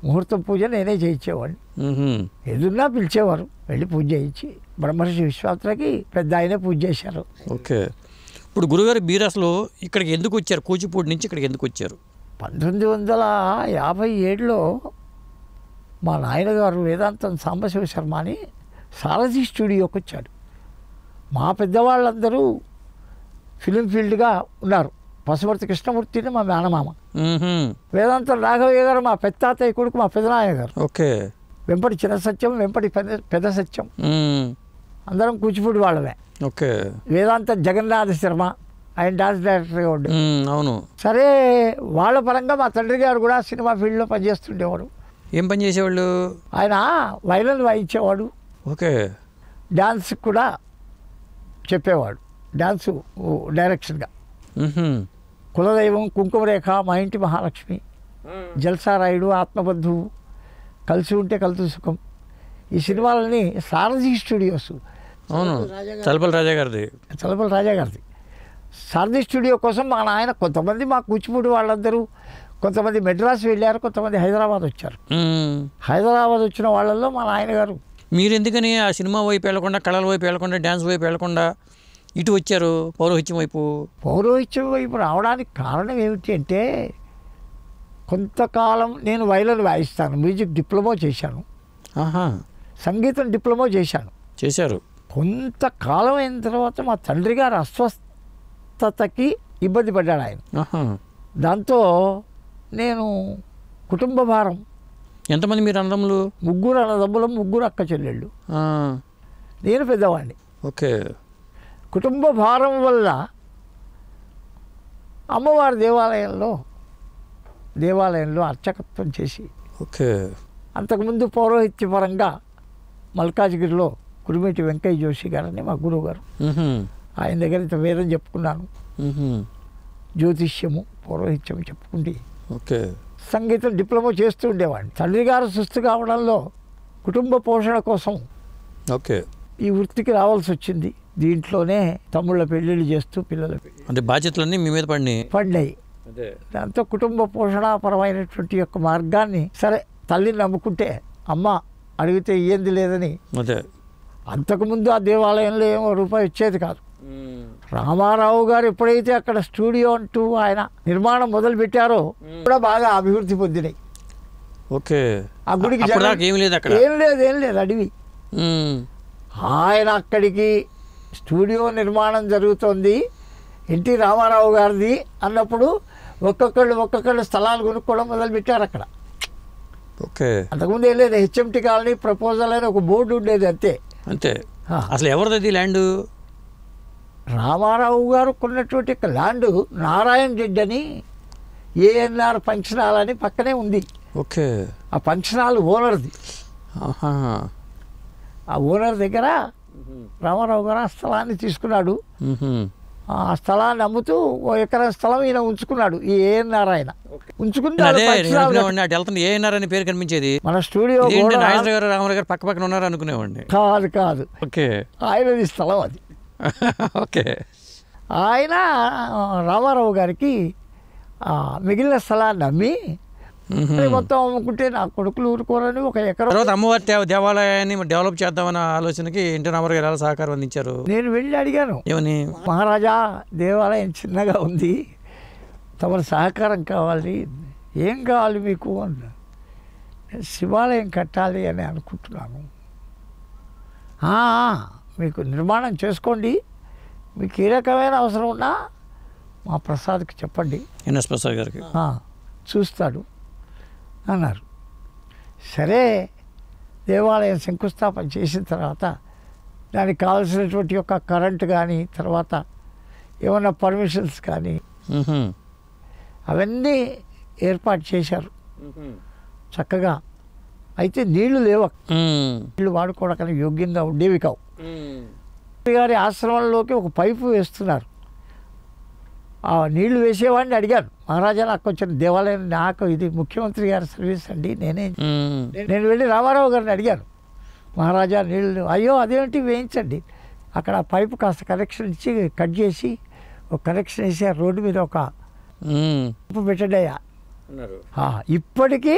ముహూర్తం పూజ నేనే చేయించేవాడిని. ఎదురున్నా పిలిచేవారు, వెళ్ళి పూజ చేయించి. బ్రహ్మర్షి విశ్వామిత్రకి పెద్ద ఆయనే పూజ చేశారు. ఓకే. ఇప్పుడు గురుగారు మీరు అసలు ఇక్కడికి ఎందుకు వచ్చారు? కూచిపూడి నుంచి ఇక్కడికి ఎందుకు వచ్చారు? 1957లో మా నాయనగారు వేదాంతం సాంబశివ శర్మ అని సారథి స్టూడియోకి వచ్చాడు. మా పెద్దవాళ్ళందరూ ఫిలిం ఫీల్డ్గా ఉన్నారు. పశుమర్తి కృష్ణమూర్తిని మా మేనమామ, వేదాంతం రాఘవయ్య గారు మా పెద్దాతయ్య కొడుకు, మా పెదనాయ గారు. ఓకే. వెంపటి చిన్న సత్యం, వెంపటి పెద్ద సత్యం, అందరం కూచిపూడి వాళ్ళమే. ఓకే. వేదాంతం జగన్నాథ శర్మ, ఆయన డాన్స్ డైరెక్టర్గా ఉండే. అవును. సరే, వాళ్ళ పరంగా మా తండ్రి గారు కూడా సినిమా ఫీల్డ్లో పనిచేస్తుండేవాడు. ఏం పని చేసేవాళ్ళు? ఆయన వైలన్ వాయించేవాడు. ఓకే. డ్యాన్స్ కూడా చెప్పేవాడు, డ్యాన్సు డైరెక్షన్గా. కులదైవం, కుంకుమరేఖ, మా ఇంటి మహాలక్ష్మి, జల్సారాయుడు, ఆత్మబంధువు, కలిసి ఉంటే కలిసి సుఖం, ఈ సినిమాలని సారథి స్టూడియోస్, అవును, తలపల్లి రాజా గారిది. తలపల్లి రాజా గారిది. సారథి స్టూడియో కోసం మా నాయన కొంతమంది మా కూచిపూడి వాళ్ళందరూ, కొంతమంది మెడ్రాస్ వెళ్ళారు, కొంతమంది హైదరాబాద్ వచ్చారు. హైదరాబాద్ వచ్చిన వాళ్ళల్లో మా నాయనగారు. మీరు ఎందుకని ఆ సినిమా వైపు వెళ్లకుండా, కళల వైపు వెళ్లకుండా, డ్యాన్స్ వైపు వెళ్లకుండా ఇటు వచ్చారు పౌరోహిత్యం వైపు? పౌరోహిత్యం వైపు రావడానికి కారణం ఏమిటి అంటే, కొంతకాలం నేను వైలన్ వాయిస్తాను, మ్యూజిక్ డిప్లొమా చేశాను, సంగీతం డిప్లొమా చేశారు. కొంతకాలం అయిన తర్వాత మా తండ్రి గారు అస్వస్థతకి ఇబ్బంది పడ్డాడు ఆయన. దాంతో నేను కుటుంబ భారం. ఎంతమంది మీరు అన్నదమ్ములు? 3 అన్నదమ్ములం, 3 అక్క చెల్లెళ్ళు, నేను పెద్దవాడిని. ఓకే. కుటుంబ భారం వల్ల అమ్మవారి దేవాలయంలో అర్చకత్వం చేసి, ఓకే, అంతకుముందు పౌరోహిత్యపరంగా మల్కాజ్గిరిలో కురిమేటి వెంకయ్య జోషి గారని మా గురువు గారు, ఆయన దగ్గర ఇంత వేదం చెప్పుకున్నాను, జ్యోతిష్యము పౌరోహిత్యము చెప్పుకుంటే, ఓకే, సంగీతం డిప్లొమా చేస్తూ ఉండేవాడిని. తండ్రి గారు సుస్థి కావడంలో కుటుంబ పోషణ కోసం ఓకే ఈ వృత్తికి రావాల్సి వచ్చింది. దీంట్లోనే తమ్ముళ్ళ పెళ్ళిళ్ళు చేస్తూ పిల్లల అంటే బాధ్యతలన్నీ మీ మీద పడినాయి. దాంతో కుటుంబ పోషణపరమైనటువంటి యొక్క మార్గాన్ని, సరే తల్లిని నమ్ముకుంటే అమ్మ అడిగితే ఏంది లేదని, అంతకుముందు ఆ దేవాలయంలో ఏమో రూపాయి వచ్చేది కాదు. రామారావు గారు ఎప్పుడైతే అక్కడ స్టూడియో అంటూ ఆయన నిర్మాణం మొదలు పెట్టారో కూడా బాగా అభివృద్ధి పొందినాయి. ఓకే. ఆ గుడికి ఏం లేదు, అడవి. ఆయన అక్కడికి స్టూడియో నిర్మాణం జరుగుతోంది, ఎన్టీ రామారావు గారిది అన్నప్పుడు ఒక్కొక్కళ్ళు స్థలాలు కొనుక్కోవడం మొదలుపెట్టారు అక్కడ. ఓకే. అంతకుముందు ఏం లేదు, హెచ్ఎంటీ కాలనీ ప్రపోజల్ అని ఒక బోర్డు ఉండేది, అంతే. అసలు ఎవరిది ల్యాండ్? రామారావు గారు కొన్నటువంటి ల్యాండ్ నారాయణ రెడ్డి అని ఏఎన్ఆర్ ఫంక్షన్ హాల్ అని పక్కనే ఉంది. ఓకే. ఆ ఫంక్షన్ హాల్ ఓనర్ది. ఆ ఓనర్ దగ్గర రామారావు గారు ఆ స్థలాన్ని తీసుకున్నాడు. ఆ స్థలాన్ని అమ్ముతూ 1 ఎకరా స్థలం ఈయన ఉంచుకున్నాడు, ఈ ఏఎన్ఆర్ ఆయన ఉంచుకున్నాడు. పేరు కనిపించేది మన స్టూడియో రామారావు గారు పక్క పక్కన ఉన్నారు అనుకునేవాడిని. కాదు. ఓకే. ఆయనది స్థలం అది. ఓకే. ఆయన రామారావు గారికి మిగిలిన స్థలాన్ని అమ్మి మొత్తం అమ్ముకుంటే నా కొడుకులు ఊరుకోరని 1 ఎకరం. తర్వాత అమ్మవారి దేవాలయాన్ని డెవలప్ చేద్దామన్న ఆలోచనకి ఎన్టీ రామారావు గారు ఎలా సహకారం అందించారు? నేను వెళ్ళి అడిగాను, ఏమని? మహారాజా దేవాలయం చిన్నగా ఉంది, తమ సహకారం కావాలి. ఏం కావాలి మీకు అన్నా. శివాలయం కట్టాలి అని అనుకుంటున్నాను. మీకు నిర్మాణం చేసుకోండి, మీకు ఏ రకమైన అవసరం ఉన్నా మా ప్రసాద్కి చెప్పండి, ఎన్ఎస్ ప్రసాద్ గారికి చూస్తాడు అన్నారు. సరే, దేవాలయం శంకుస్థాపన చేసిన తర్వాత దానికి కావాల్సినటువంటి యొక్క కరెంటు కానీ, తర్వాత ఏమన్నా పర్మిషన్స్ కానీ అవన్నీ ఏర్పాటు చేశారు చక్కగా. అయితే నీళ్లు లేవు, నీళ్లు వాడుకోవడానికి యోగ్యంగా ఉండేవి కావు. గారి ఆశ్రమంలోకి ఒక పైపు వేస్తున్నారు. ఆ నీళ్లు వేసేవాడిని అడిగాను, మహారాజా నాకు కొంచెం దేవాలయం, నాకు ఇది ముఖ్యమంత్రి గారి సర్వీస్ అండి, నేను వెళ్ళి రామారావు గారిని అడిగాను, మహారాజా నీళ్ళు, అయ్యో అదేంటి వేయించండి, అక్కడ పైపు కాస్త కనెక్షన్ ఇచ్చి కట్ చేసి ఒక కనెక్షన్ వేసి ఆ రోడ్డు మీద ఒక పెట్టండి అయ్యా. ఇప్పటికీ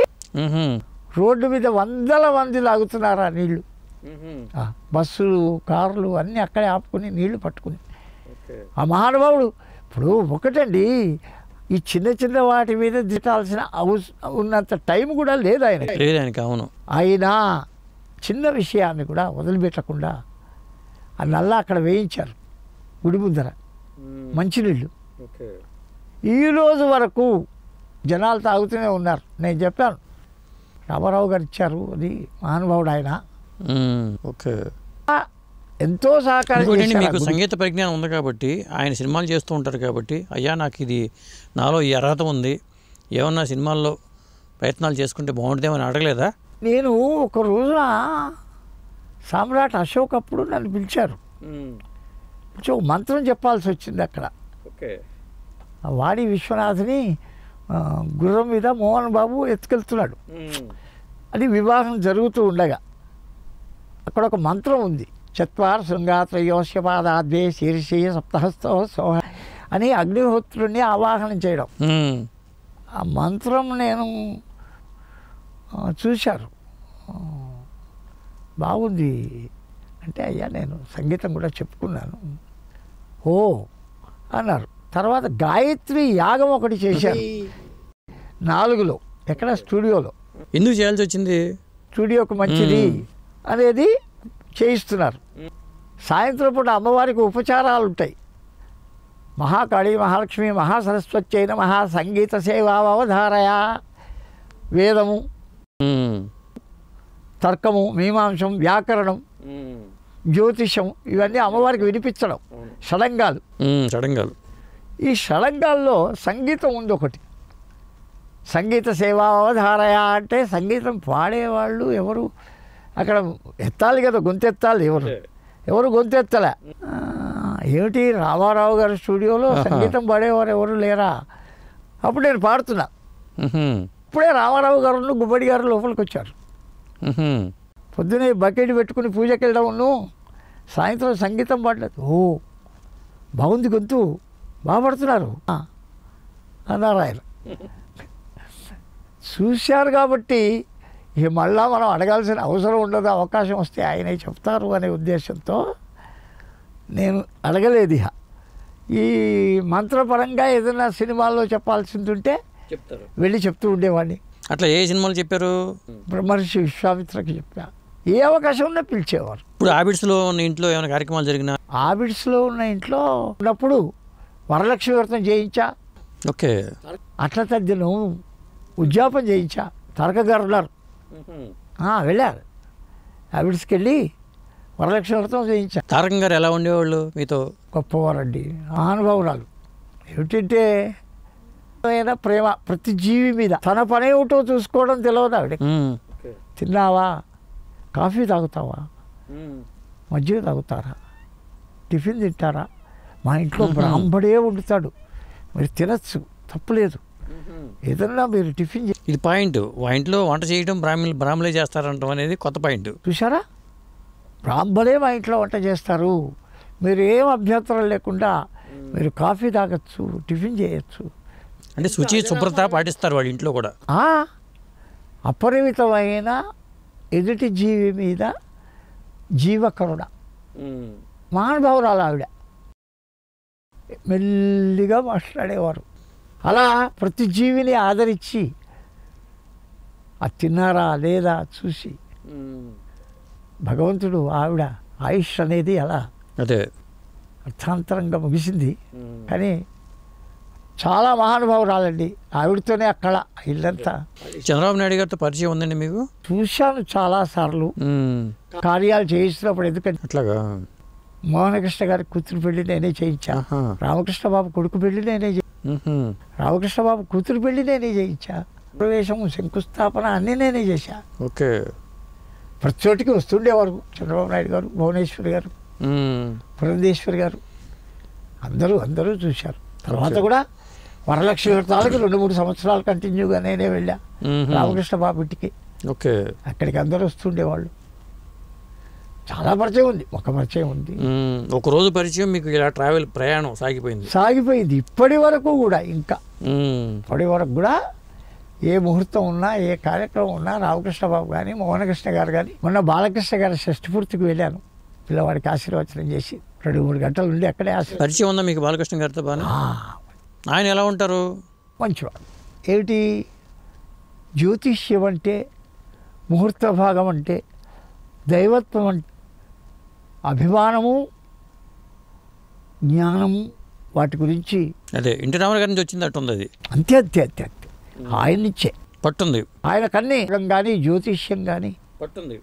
రోడ్డు మీద 100 మంది లాగుతున్నారు ఆ నీళ్లు. బస్సులు, కార్లు అన్నీ అక్కడే ఆపుకుని నీళ్లు పట్టుకుని. ఆ మహానుభావుడు ఇప్పుడు ఒకటండి, ఈ చిన్న వాటి మీద దిట్టాల్సిన ఉన్నంత టైం కూడా లేదు ఆయనకి. అవును. ఆయన చిన్న విషయాన్ని కూడా వదిలిపెట్టకుండా ఆ నల్ల అక్కడ వేయించారు గుడి ముందర మంచినీళ్ళు. ఈరోజు వరకు జనాలు తాగుతూనే ఉన్నారు. నేను చెప్పాను, రామారావు గారు ఇచ్చారు, అది మహానుభావుడు ఆయన. ఓకే. ఎంతో సహకారం. మీకు సంగీత పరిజ్ఞానం ఉంది కాబట్టి, ఆయన సినిమాలు చేస్తూ ఉంటారు కాబట్టి, అయ్యా నాకు ఇది నాలో ఈ అర్హత ఉంది, ఏమన్నా సినిమాల్లో ప్రయత్నాలు చేసుకుంటే బాగుంటుందేమని అడగలేదా? నేను ఒక రోజున సామ్రాట్ అశోక్ అప్పుడు నన్ను పిలిచారు, పిలిచి ఒక మంత్రం చెప్పాల్సి వచ్చింది అక్కడ. వాడి విశ్వనాథ్ని గుర్రం మీద మోహన్ బాబు ఎత్తుకెళ్తున్నాడు. అది వివాహం జరుగుతూ ఉండగా అక్కడ ఒక మంత్రం ఉంది. చత్వార్ శృంగాత్రయోస్య పాదాద్వే శీర్షీయ సప్తహస్తో సోహ అని అగ్నిహోత్రుడిని ఆవాహనం చేయడం. ఆ మంత్రం నేను చూశారు. బాగుంది అంటే, అయ్యా నేను సంగీతం కూడా చెప్పుకున్నాను. ఓ అన్నారు. తర్వాత గాయత్రి యాగం ఒకటి చేశారు 4లో, ఎక్కడ స్టూడియోలో. ఎందుకు చేయాల్సి వచ్చింది? స్టూడియోకి మంచిది అనేది చేయిస్తున్నారు. సాయంత్రం పూట అమ్మవారికి ఉపచారాలు ఉంటాయి. మహాకాళి మహాలక్ష్మి మహాసరస్వతి అయిన మహాసంగీత సేవావధారయ. వేదము, తర్కము, మీమాంసం, వ్యాకరణం, జ్యోతిషం ఇవన్నీ అమ్మవారికి వినిపించడం. షడంగాలు. ఈ షడంగాల్లో సంగీతం ఉంది ఒకటి. సంగీత సేవావధారయ అంటే సంగీతం పాడేవాళ్ళు ఎవరు అక్కడ ఎత్తాలి కదా, గొంతెత్తాలి. ఎవరు గొంతెత్తలే. ఏమిటి రామారావు గారి స్టూడియోలో సంగీతం పాడేవారు ఎవరు లేరా? అప్పుడు నేను పాడుతున్నా. ఇప్పుడే రామారావు గారు గుమ్మడి గారు లోపలికి వచ్చారు. పొద్దునే బకెట్ పెట్టుకుని పూజకి వెళ్ళడం, సాయంత్రం సంగీతం పాడలేదు. ఓ బాగుంది, గొంతు బాగా పడుతున్నారు అన్నారు ఆయన. చూశారు కాబట్టి ఇక మళ్ళా మనం అడగాల్సిన అవసరం ఉండదు. అవకాశం వస్తే ఆయనే చెప్తారు అనే ఉద్దేశంతో నేను అడగలేదు. ఇక ఈ మంత్రపరంగా ఏదైనా సినిమాల్లో చెప్పాల్సింది ఉంటే వెళ్ళి చెప్తూ ఉండేవాడిని. అట్లా ఏ సినిమాలు చెప్పారు? బ్రహ్మర్షి విశ్వామిత్రకి చెప్పా. ఏ అవకాశం ఉన్నా పిలిచేవారు. ఇప్పుడు ఆబిడ్స్లో ఉన్న ఇంట్లో ఏమైనా కార్యక్రమాలు జరిగినా? ఆబిడ్స్లో ఉన్న ఇంట్లో ఉన్నప్పుడు వరలక్ష్మి వ్రతం చేయించా. ఓకే. అట్ల తద్దినం ఉద్యాపన చేయించా. తారక గారు ఉన్నారు, వెళ్ళారు. ఆబిడ్స్కి వెళ్ళి వరలక్ష్మి వ్రతం చేయించా. తారక గారు ఎలా ఉండేవాళ్ళు మీతో? గొప్పవారండి, మహానుభావురాలు. ఏమిటంటే అయినా ప్రేమ, ప్రతి జీవి మీద. తన పని ఏమిటో చూసుకోవడం తెలియదు ఆవిడ. తిన్నావా, కాఫీ తాగుతావా, మజ్జిగ తాగుతారా, టిఫిన్ తింటారా, మా ఇంట్లో బ్రాహ్మడే వండుతాడు, మీరు తినచ్చు, తప్పులేదు. ఏదన్నా మీరు టిఫిన్ ఇది పాయింట్. ఇంట్లో వంట చేయడం బ్రాహ్మణులే చేస్తారంటాం అనేది కొత్త పాయింట్. చూసారా, బ్రాహ్మణే మా ఇంట్లో వంట చేస్తారు, మీరు ఏం అభ్యంతరం లేకుండా మీరు కాఫీ తాగొచ్చు, టిఫిన్ చేయొచ్చు. అంటే శుచి శుభ్రత పాటిస్తారు వాళ్ళ ఇంట్లో కూడా. అపరిమితమైన ఎదుటి జీవి మీద జీవకరుణ. మహానుభావురాలు ఆవిడ. మెల్లిగా మాట్లాడేవారు. అలా ప్రతి జీవిని ఆదరించి అది తిన్నారా లేదా చూసి భగవంతుడు ఆవిడ ఆయుష్ అనేది అలా అదే అర్థాంతరంగా ముగిసింది. కానీ చాలా మహానుభావురాలండి. ఆవిడతోనే అక్కడ ఇల్లంతా. చంద్రబాబు నాయుడు గారితో పరిచయం ఉందండి మీకు? చూశాను చాలాసార్లు కార్యాలు చేయిస్తున్నప్పుడు. ఎందుకంటే అట్లాగా మోహనకృష్ణ గారి కూతురు పెళ్లి నేనే చేయించా. రామకృష్ణ బాబు కొడుకు పెళ్లి నేనే రామకృష్ణ బాబు కూతురు పెళ్లి నేనే చేయించా. ప్రవేశం, శంకుస్థాపన అన్నీ నేనే చేశా. ఓకే. ప్రతి చోటికి వస్తుండేవారు చంద్రబాబు నాయుడు గారు, భువనేశ్వరి గారు, పురంధేశ్వరి గారు, అందరూ చూశారు. తర్వాత కూడా వరలక్ష్మి వ్రతాలకి 2-3 సంవత్సరాలు కంటిన్యూగా నేనే వెళ్ళా రామకృష్ణ బాబు ఇంటికి. ఓకే. అక్కడికి అందరూ వస్తుండేవాళ్ళు. చాలా పరిచయం ఉంది. ఒక పరిచయం ఉంది. ఒకరోజు పరిచయం మీకు ఇలా ప్రయాణం సాగిపోయింది ఇప్పటి వరకు కూడా. ఇంకా ఇప్పటి వరకు కూడా ఏ ముహూర్తం ఉన్నా, ఏ కార్యక్రమం ఉన్నా రామకృష్ణ బాబు కానీ, మోహనకృష్ణ గారు కానీ. మొన్న బాలకృష్ణ గారి షష్ఠపూర్తికి వెళ్ళాను. పిల్లవాడికి ఆశీర్వచనం చేసి 2-3 గంటలు ఉండి అక్కడే పరిచయం ఉందా మీకు బాలకృష్ణ గారితో? బాగా. ఆయన ఎలా ఉంటారు? మంచివాడు. ఏమిటి జ్యోతిష్యం అంటే, ముహూర్త భాగం అంటే, దైవత్వం అంటే అభిమానము, జ్ఞానము, వాటి గురించి. అదే ఎన్టీ రామారావు గారి నుంచి వచ్చింది అట్టుంది. అది అంతే ఆయన నుంచే పట్టుంది. ఆయన కన్నీ కానీ జ్యోతిష్యం కానీ పట్టుంది.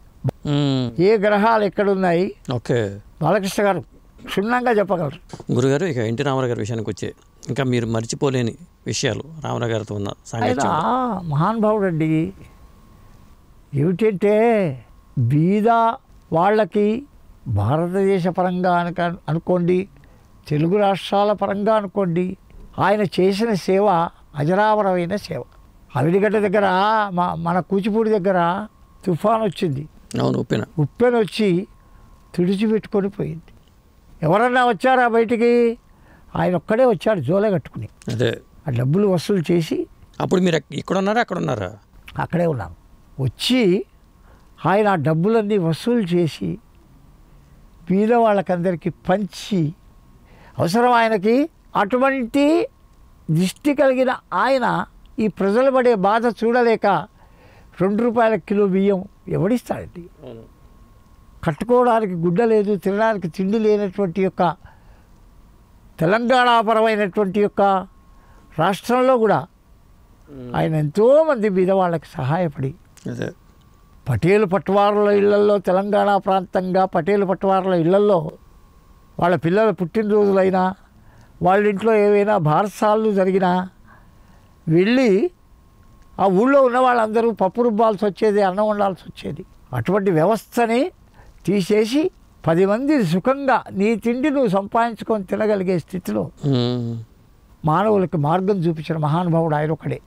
ఏ గ్రహాలు ఎక్కడున్నాయి ఓకే బాలకృష్ణ గారు క్షుణ్ణంగా చెప్పగలరు. గురుగారు, ఇక ఎన్టీ రామారావు గారి విషయానికి వచ్చే ఇంకా మీరు మర్చిపోలేని విషయాలు రామారావు గారితో ఉన్న ఆయన మహానుభావుడు అండి. ఏమిటంటే బీద వాళ్ళకి భారతదేశ పరంగా అనుకోండి, తెలుగు రాష్ట్రాల పరంగా అనుకోండి, ఆయన చేసిన సేవ అజరామరమైన సేవ. అవిడిగడ్డ దగ్గర మన కూచిపూడి దగ్గర తుఫాన్ వచ్చింది. అవును, ఉప్పెన వచ్చి తుడిచిపెట్టుకొని పోయింది. ఎవరన్నా వచ్చారా బయటికి? ఆయన ఒక్కడే వచ్చాడు జోలే కట్టుకుని. అదే ఆ డబ్బులు వసూలు చేసి. అప్పుడు మీరు ఇక్కడ ఉన్నారా, అక్కడ ఉన్నారా? అక్కడే ఉన్నాం. వచ్చి ఆయన ఆ డబ్బులన్నీ వసూలు చేసి బీద వాళ్ళకందరికీ పంచి, అవసరం ఆయనకి అటువంటి దృష్టి కలిగిన ఆయన ఈ ప్రజలు పడే బాధ చూడలేక 2 రూపాయల కిలో బియ్యం ఎవడిస్తాడండి? కట్టుకోవడానికి గుడ్డ లేదు, తినడానికి తిండి లేనటువంటి యొక్క తెలంగాణపరమైనటువంటి యొక్క రాష్ట్రంలో కూడా ఆయన ఎంతోమంది బీద వాళ్ళకి సహాయపడి, పటేలు పట్టువారుల ఇళ్లల్లో, తెలంగాణ ప్రాంతంగా పటేలు పట్టువారుల ఇళ్లల్లో వాళ్ళ పిల్లల పుట్టినరోజులైనా, వాళ్ళ ఇంట్లో ఏవైనా బారసాలు జరిగినా వెళ్ళి ఆ ఊళ్ళో ఉన్న వాళ్ళందరూ పప్పు రుబ్బాల్సి వచ్చేది, అన్నం వండాల్సి వచ్చేది. అటువంటి వ్యవస్థని తీసేసి 10 మంది సుఖంగా నీ తిండి నువ్వు సంపాదించుకొని తినగలిగే స్థితిలో మానవులకు మార్గం చూపించిన మహానుభావుడు ఆయన ఒకడే.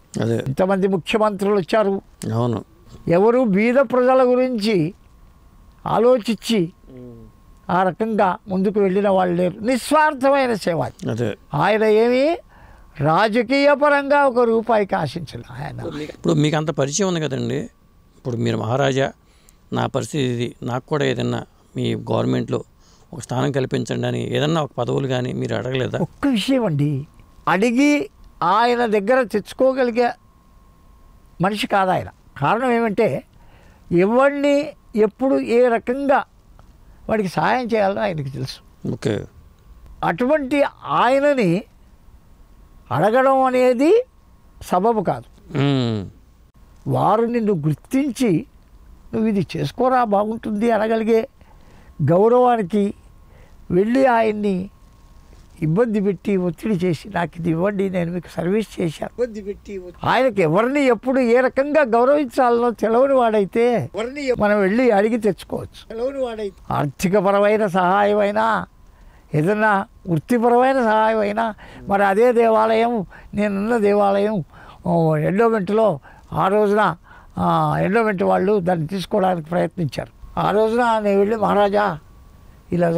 ఇంతమంది ముఖ్యమంత్రులు వచ్చారు, అవును, ఎవరు బీద ప్రజల గురించి ఆలోచించి ఆ రకంగా ముందుకు వెళ్ళిన వాళ్ళు లేరు. నిస్వార్థమైన సేవ. ఆయన ఏమీ రాజకీయ పరంగా 1 రూపాయికి ఆశించలేదు ఆయన. ఇప్పుడు మీకు అంత పరిచయం ఉంది కదండి, ఇప్పుడు మీరు మహారాజా, నా పరిస్థితి ఇది, నాకు కూడా ఏదన్నా మీ గవర్నమెంట్లో ఒక స్థానం కల్పించండి అని ఏదన్నా ఒక పదవులు కానీ మీరు అడగలేదా? ఒక్క విషయం అండి, అడిగి ఆయన దగ్గర తెచ్చుకోగలిగే మనిషి కాదు ఆయన. కారణం ఏమంటే ఎవరిని ఎప్పుడు ఏ రకంగా వాడికి సహాయం చేయాలో ఆయనకి తెలుసు. ఓకే. అటువంటి ఆయనని అడగడం అనేది సబబు కాదు. వారు నిన్ను గుర్తించి నువ్వు ఇది చేసుకోరా బాగుంటుంది అనగలిగే గౌరవానికి వెళ్ళి ఆయన్ని ఇబ్బంది పెట్టి ఒత్తిడి చేసి నాకు ఇది ఇవ్వండి, నేను మీకు సర్వీస్ చేశాను ఇబ్బంది పెట్టి ఆయనకి ఎవరిని ఎప్పుడు ఏ రకంగా గౌరవించాలనో తెలవని వాడైతే మనం వెళ్ళి అడిగి తెచ్చుకోవచ్చు. ఆర్థికపరమైన సహాయం అయినా, ఏదన్నా వృత్తిపరమైన సహాయం అయినా, మరి అదే దేవాలయం, నేనున్న దేవాలయం ఎండోమెంట్లో ఆ రోజున ఎండోమెంట్ వాళ్ళు దాన్ని తీసుకోవడానికి ప్రయత్నించారు. ఆ రోజున నేను వెళ్ళి, మహారాజా ఇలా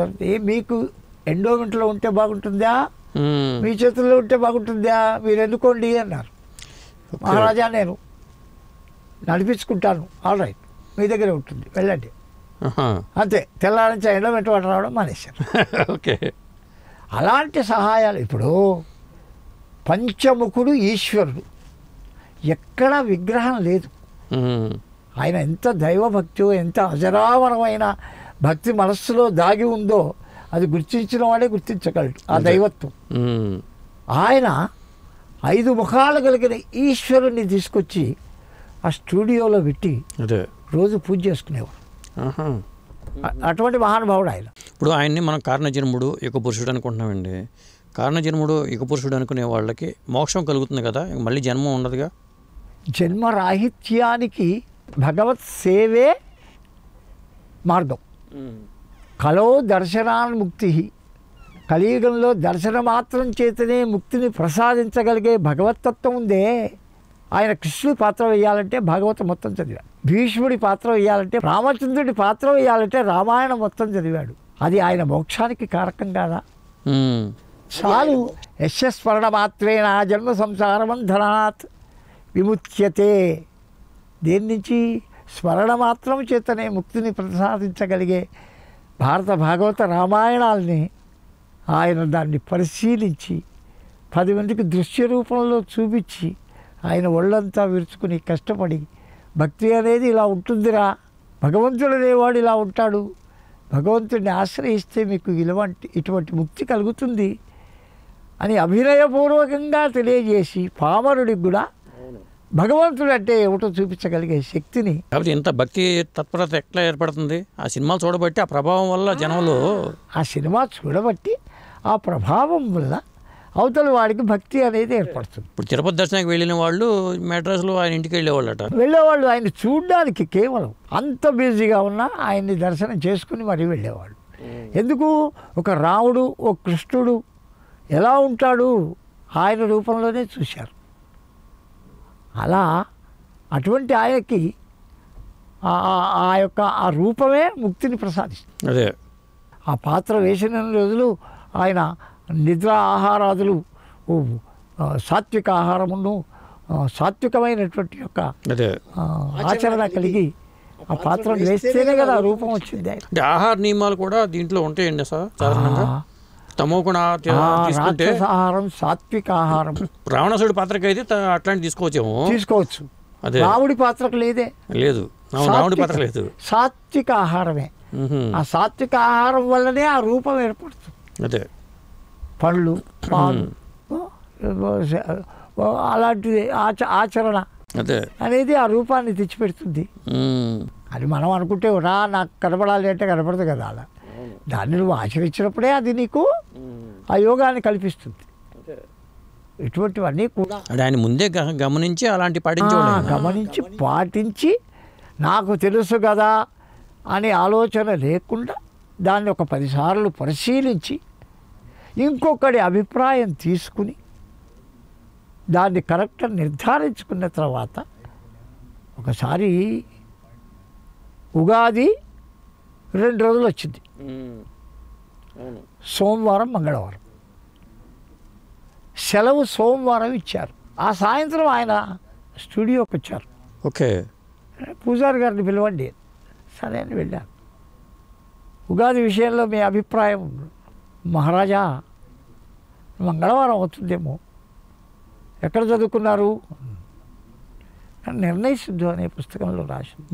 మీకు ఎండోమెంట్లో ఉంటే బాగుంటుందా, మీ చేతుల్లో ఉంటే బాగుంటుందా, మీరు ఎన్నుకోండి అన్నారు. మహారాజా నేను నడిపించుకుంటాను, ఆల్ రైట్, మీ దగ్గరే ఉంటుంది, వెళ్ళండి అంతే. తెల్లారించి ఎండోమెంట్ వాటర్ రావడం మానేశారు. ఓకే. అలాంటి సహాయాలు. ఇప్పుడు పంచముఖుడు ఈశ్వరుడు, ఎక్కడ విగ్రహం లేదు. ఆయన ఎంత దైవభక్తి, ఎంత అజరామరమైన భక్తి మనస్సులో దాగి ఉందో అది గుర్తించిన వాడే గుర్తించగలడు ఆ దైవత్వం. ఆయన 5 ముఖాలు కలిగిన ఈశ్వరుణ్ణి తీసుకొచ్చి ఆ స్టూడియోలో పెట్టి రోజు పూజ చేసుకునేవాడు. అటువంటి మహానుభావుడు ఆయన. ఇప్పుడు ఆయన్ని మనం కారణజన్ముడు యుగ పురుషుడు అనుకుంటున్నామండి. కారణజన్ముడు యుగ పురుషుడు అనుకునే వాళ్ళకి మోక్షం కలుగుతుంది కదా, మళ్ళీ జన్మ ఉండదుగా? జన్మరాహిత్యానికి భగవత్ సేవే మార్గం. కలో దర్శనాన్ముక్తి, కలియుగంలో దర్శన మాత్రం చేతనే ముక్తిని ప్రసాదించగలిగే భగవతత్వం ఉందే. ఆయన కృష్ణుడి పాత్ర వేయాలంటే భాగవతం మొత్తం చదివాడు, భీష్ముడి పాత్ర వేయాలంటే, రామచంద్రుడి పాత్ర వేయాలంటే రామాయణం మొత్తం చదివాడు. అది ఆయన మోక్షానికి కారకం కాదా? చాలు. యశస్మరణ మాత్రేణ జన్మ సంసార బంధనాత్ విముచ్యతే. దేని నుంచి? స్మరణ మాత్రం చేతనే ముక్తిని ప్రసాదించగలిగే భారత భాగవత రామాయణాల్ని ఆయన దాన్ని పరిశీలించి 10 మందికి దృశ్య రూపంలో చూపించి ఆయన ఒళ్ళంతా విరుచుకుని కష్టపడి, భక్తి అనేది ఇలా ఉంటుందిరా, భగవంతుడు అనేవాడు ఇలా ఉంటాడు, భగవంతుడిని ఆశ్రయిస్తే మీకు ఇటువంటి ముక్తి కలుగుతుంది అని అభినయపూర్వకంగా తెలియజేసి పామరుడికి కూడా భగవంతుడు అంటే ఏమిటో చూపించగలిగే శక్తిని. కాబట్టి ఇంత భక్తి తత్పరత ఎట్లా ఏర్పడుతుంది? ఆ సినిమాలు చూడబట్టి, ఆ ప్రభావం వల్ల జనంలో, ఆ సినిమా చూడబట్టి ఆ ప్రభావం వల్ల అవతల వాడికి భక్తి అనేది ఏర్పడుతుంది. ఇప్పుడు తిరుపతి దర్శనానికి వెళ్ళిన వాళ్ళు మెడ్రాస్లో ఆయన ఇంటికి వెళ్ళేవాళ్ళు ఆయన చూడడానికి. కేవలం అంత బిజీగా ఉన్నా ఆయన్ని దర్శనం చేసుకుని మరీ వెళ్ళేవాళ్ళు. ఎందుకు? ఒక రాముడు, ఒక కృష్ణుడు ఎలా ఉంటాడు ఆయన రూపంలోనే చూశారు. అలా అటువంటి ఆయనకి ఆ యొక్క ఆ రూపమే ముక్తిని ప్రసాదిస్తుంది. అదే ఆ పాత్ర వేసిన రోజులు ఆయన నిద్ర ఆహారాదులు సాత్విక ఆహారమును సాత్వికమైనటువంటి యొక్క అదే ఆచరణ కలిగి ఆ పాత్ర వేస్తేనే కదా రూపం వచ్చింది. అంటే ఆహార నియమాలు కూడా దీంట్లో ఉంటాయండి సార్ సాధారణంగా. తమో గుణ తీసుకుంటే ఆహారం సాత్విక ఆహారం. రావణాసుడి పాత్రకి అయితే అట్లాంటి తీసుకోవచ్చు. అదే రాముడి పాత్రకు లేదు. రాముడి పాత్ర లేదు. సాత్విక ఆహారమే. ఆ సాత్విక ఆహారం వల్లనే ఆ రూపం ఏర్పడుతుంది. అదే పళ్ళు పాలు అలాంటిది ఆచరణ అదే అనేది ఆ రూపాన్ని తెచ్చిపెడుతుంది. అది మనం అనుకుంటే నాకు కనపడాలి అంటే కనపడదు కదా. అలా దాన్ని నువ్వు ఆచరించినప్పుడే అది నీకు ఆ యోగాన్ని కల్పిస్తుంది. ఇటువంటివన్నీ కూడా ఆయన ముందే గమనించి అలాంటి గమనించి పాటించి నాకు తెలుసు కదా అనే ఆలోచన లేకుండా దాన్ని ఒక 10 సార్లు పరిశీలించి ఇంకొకటి అభిప్రాయం తీసుకుని దాన్ని కరెక్ట్గా నిర్ధారించుకున్న తర్వాత ఒకసారి ఉగాది 2 రోజులు వచ్చింది. సోమవారం మంగళవారం సెలవు సోమవారం ఇచ్చారు. ఆ సాయంత్రం ఆయన స్టూడియోకి వచ్చారు. ఓకే, పూజారి గారిని పిలవండి. సరే అని వెళ్ళాను. ఉగాది విషయంలో మీ అభిప్రాయం మహారాజా మంగళవారం అవుతుందేమో, ఎక్కడ చదువుకున్నారు? నిర్ణయ సింధు అనే పుస్తకంలో రాసింది.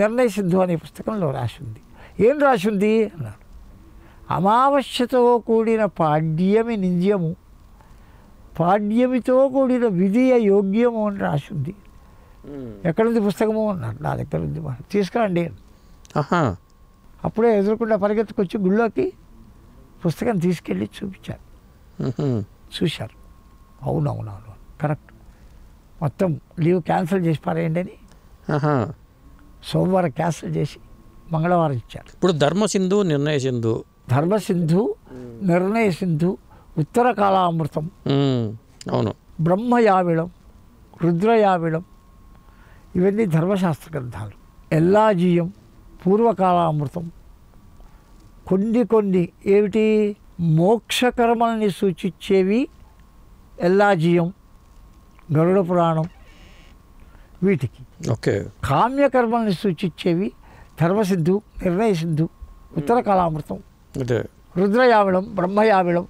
నిర్ణయ సింధు అనే పుస్తకంలో రాసింది. ఏం రాసింది అన్నాడు. అమావాస్యతో కూడిన పాడ్యమి నింద్యము, పాడ్యమితో కూడిన విధియ యోగ్యము అని రాసింది. ఎక్కడుంది పుస్తకము అన్నాడు. నా దగ్గర ఉంది, తీసుకురండి. అప్పుడే ఎదురకుండా పరిగెత్తుకొచ్చి గుళ్ళోకి పుస్తకం తీసుకెళ్ళి చూపించారు. చూశారు. అవునవునవును కరెక్ట్, మొత్తం లీవ్ క్యాన్సిల్ చేసి పారేయండి అని సోమవారం క్యాన్సిల్ చేసి మంగళవారం ఇచ్చారు. ఇప్పుడు ధర్మసింధు నిర్ణయ సింధు, ధర్మసింధు నిర్ణయ సింధు, ఉత్తర కాలామృతం, అవును, బ్రహ్మయావిళం, రుద్రయావిళం, ఇవన్నీ ధర్మశాస్త్ర గ్రంథాలు. ఎల్లాజీయం, పూర్వకాలామృతం, కొన్ని ఏమిటి మోక్షకర్మల్ని సూచించేవి ఎల్లాజీయం, గరుడ పురాణం, వీటికి. ఓకే, కామ్యకర్మల్ని సూచించేవి ధర్మసింధు, నిర్ణయ సింధు, ఉత్తర కాలామృతం, రుద్రయావిళం, బ్రహ్మయావిళం,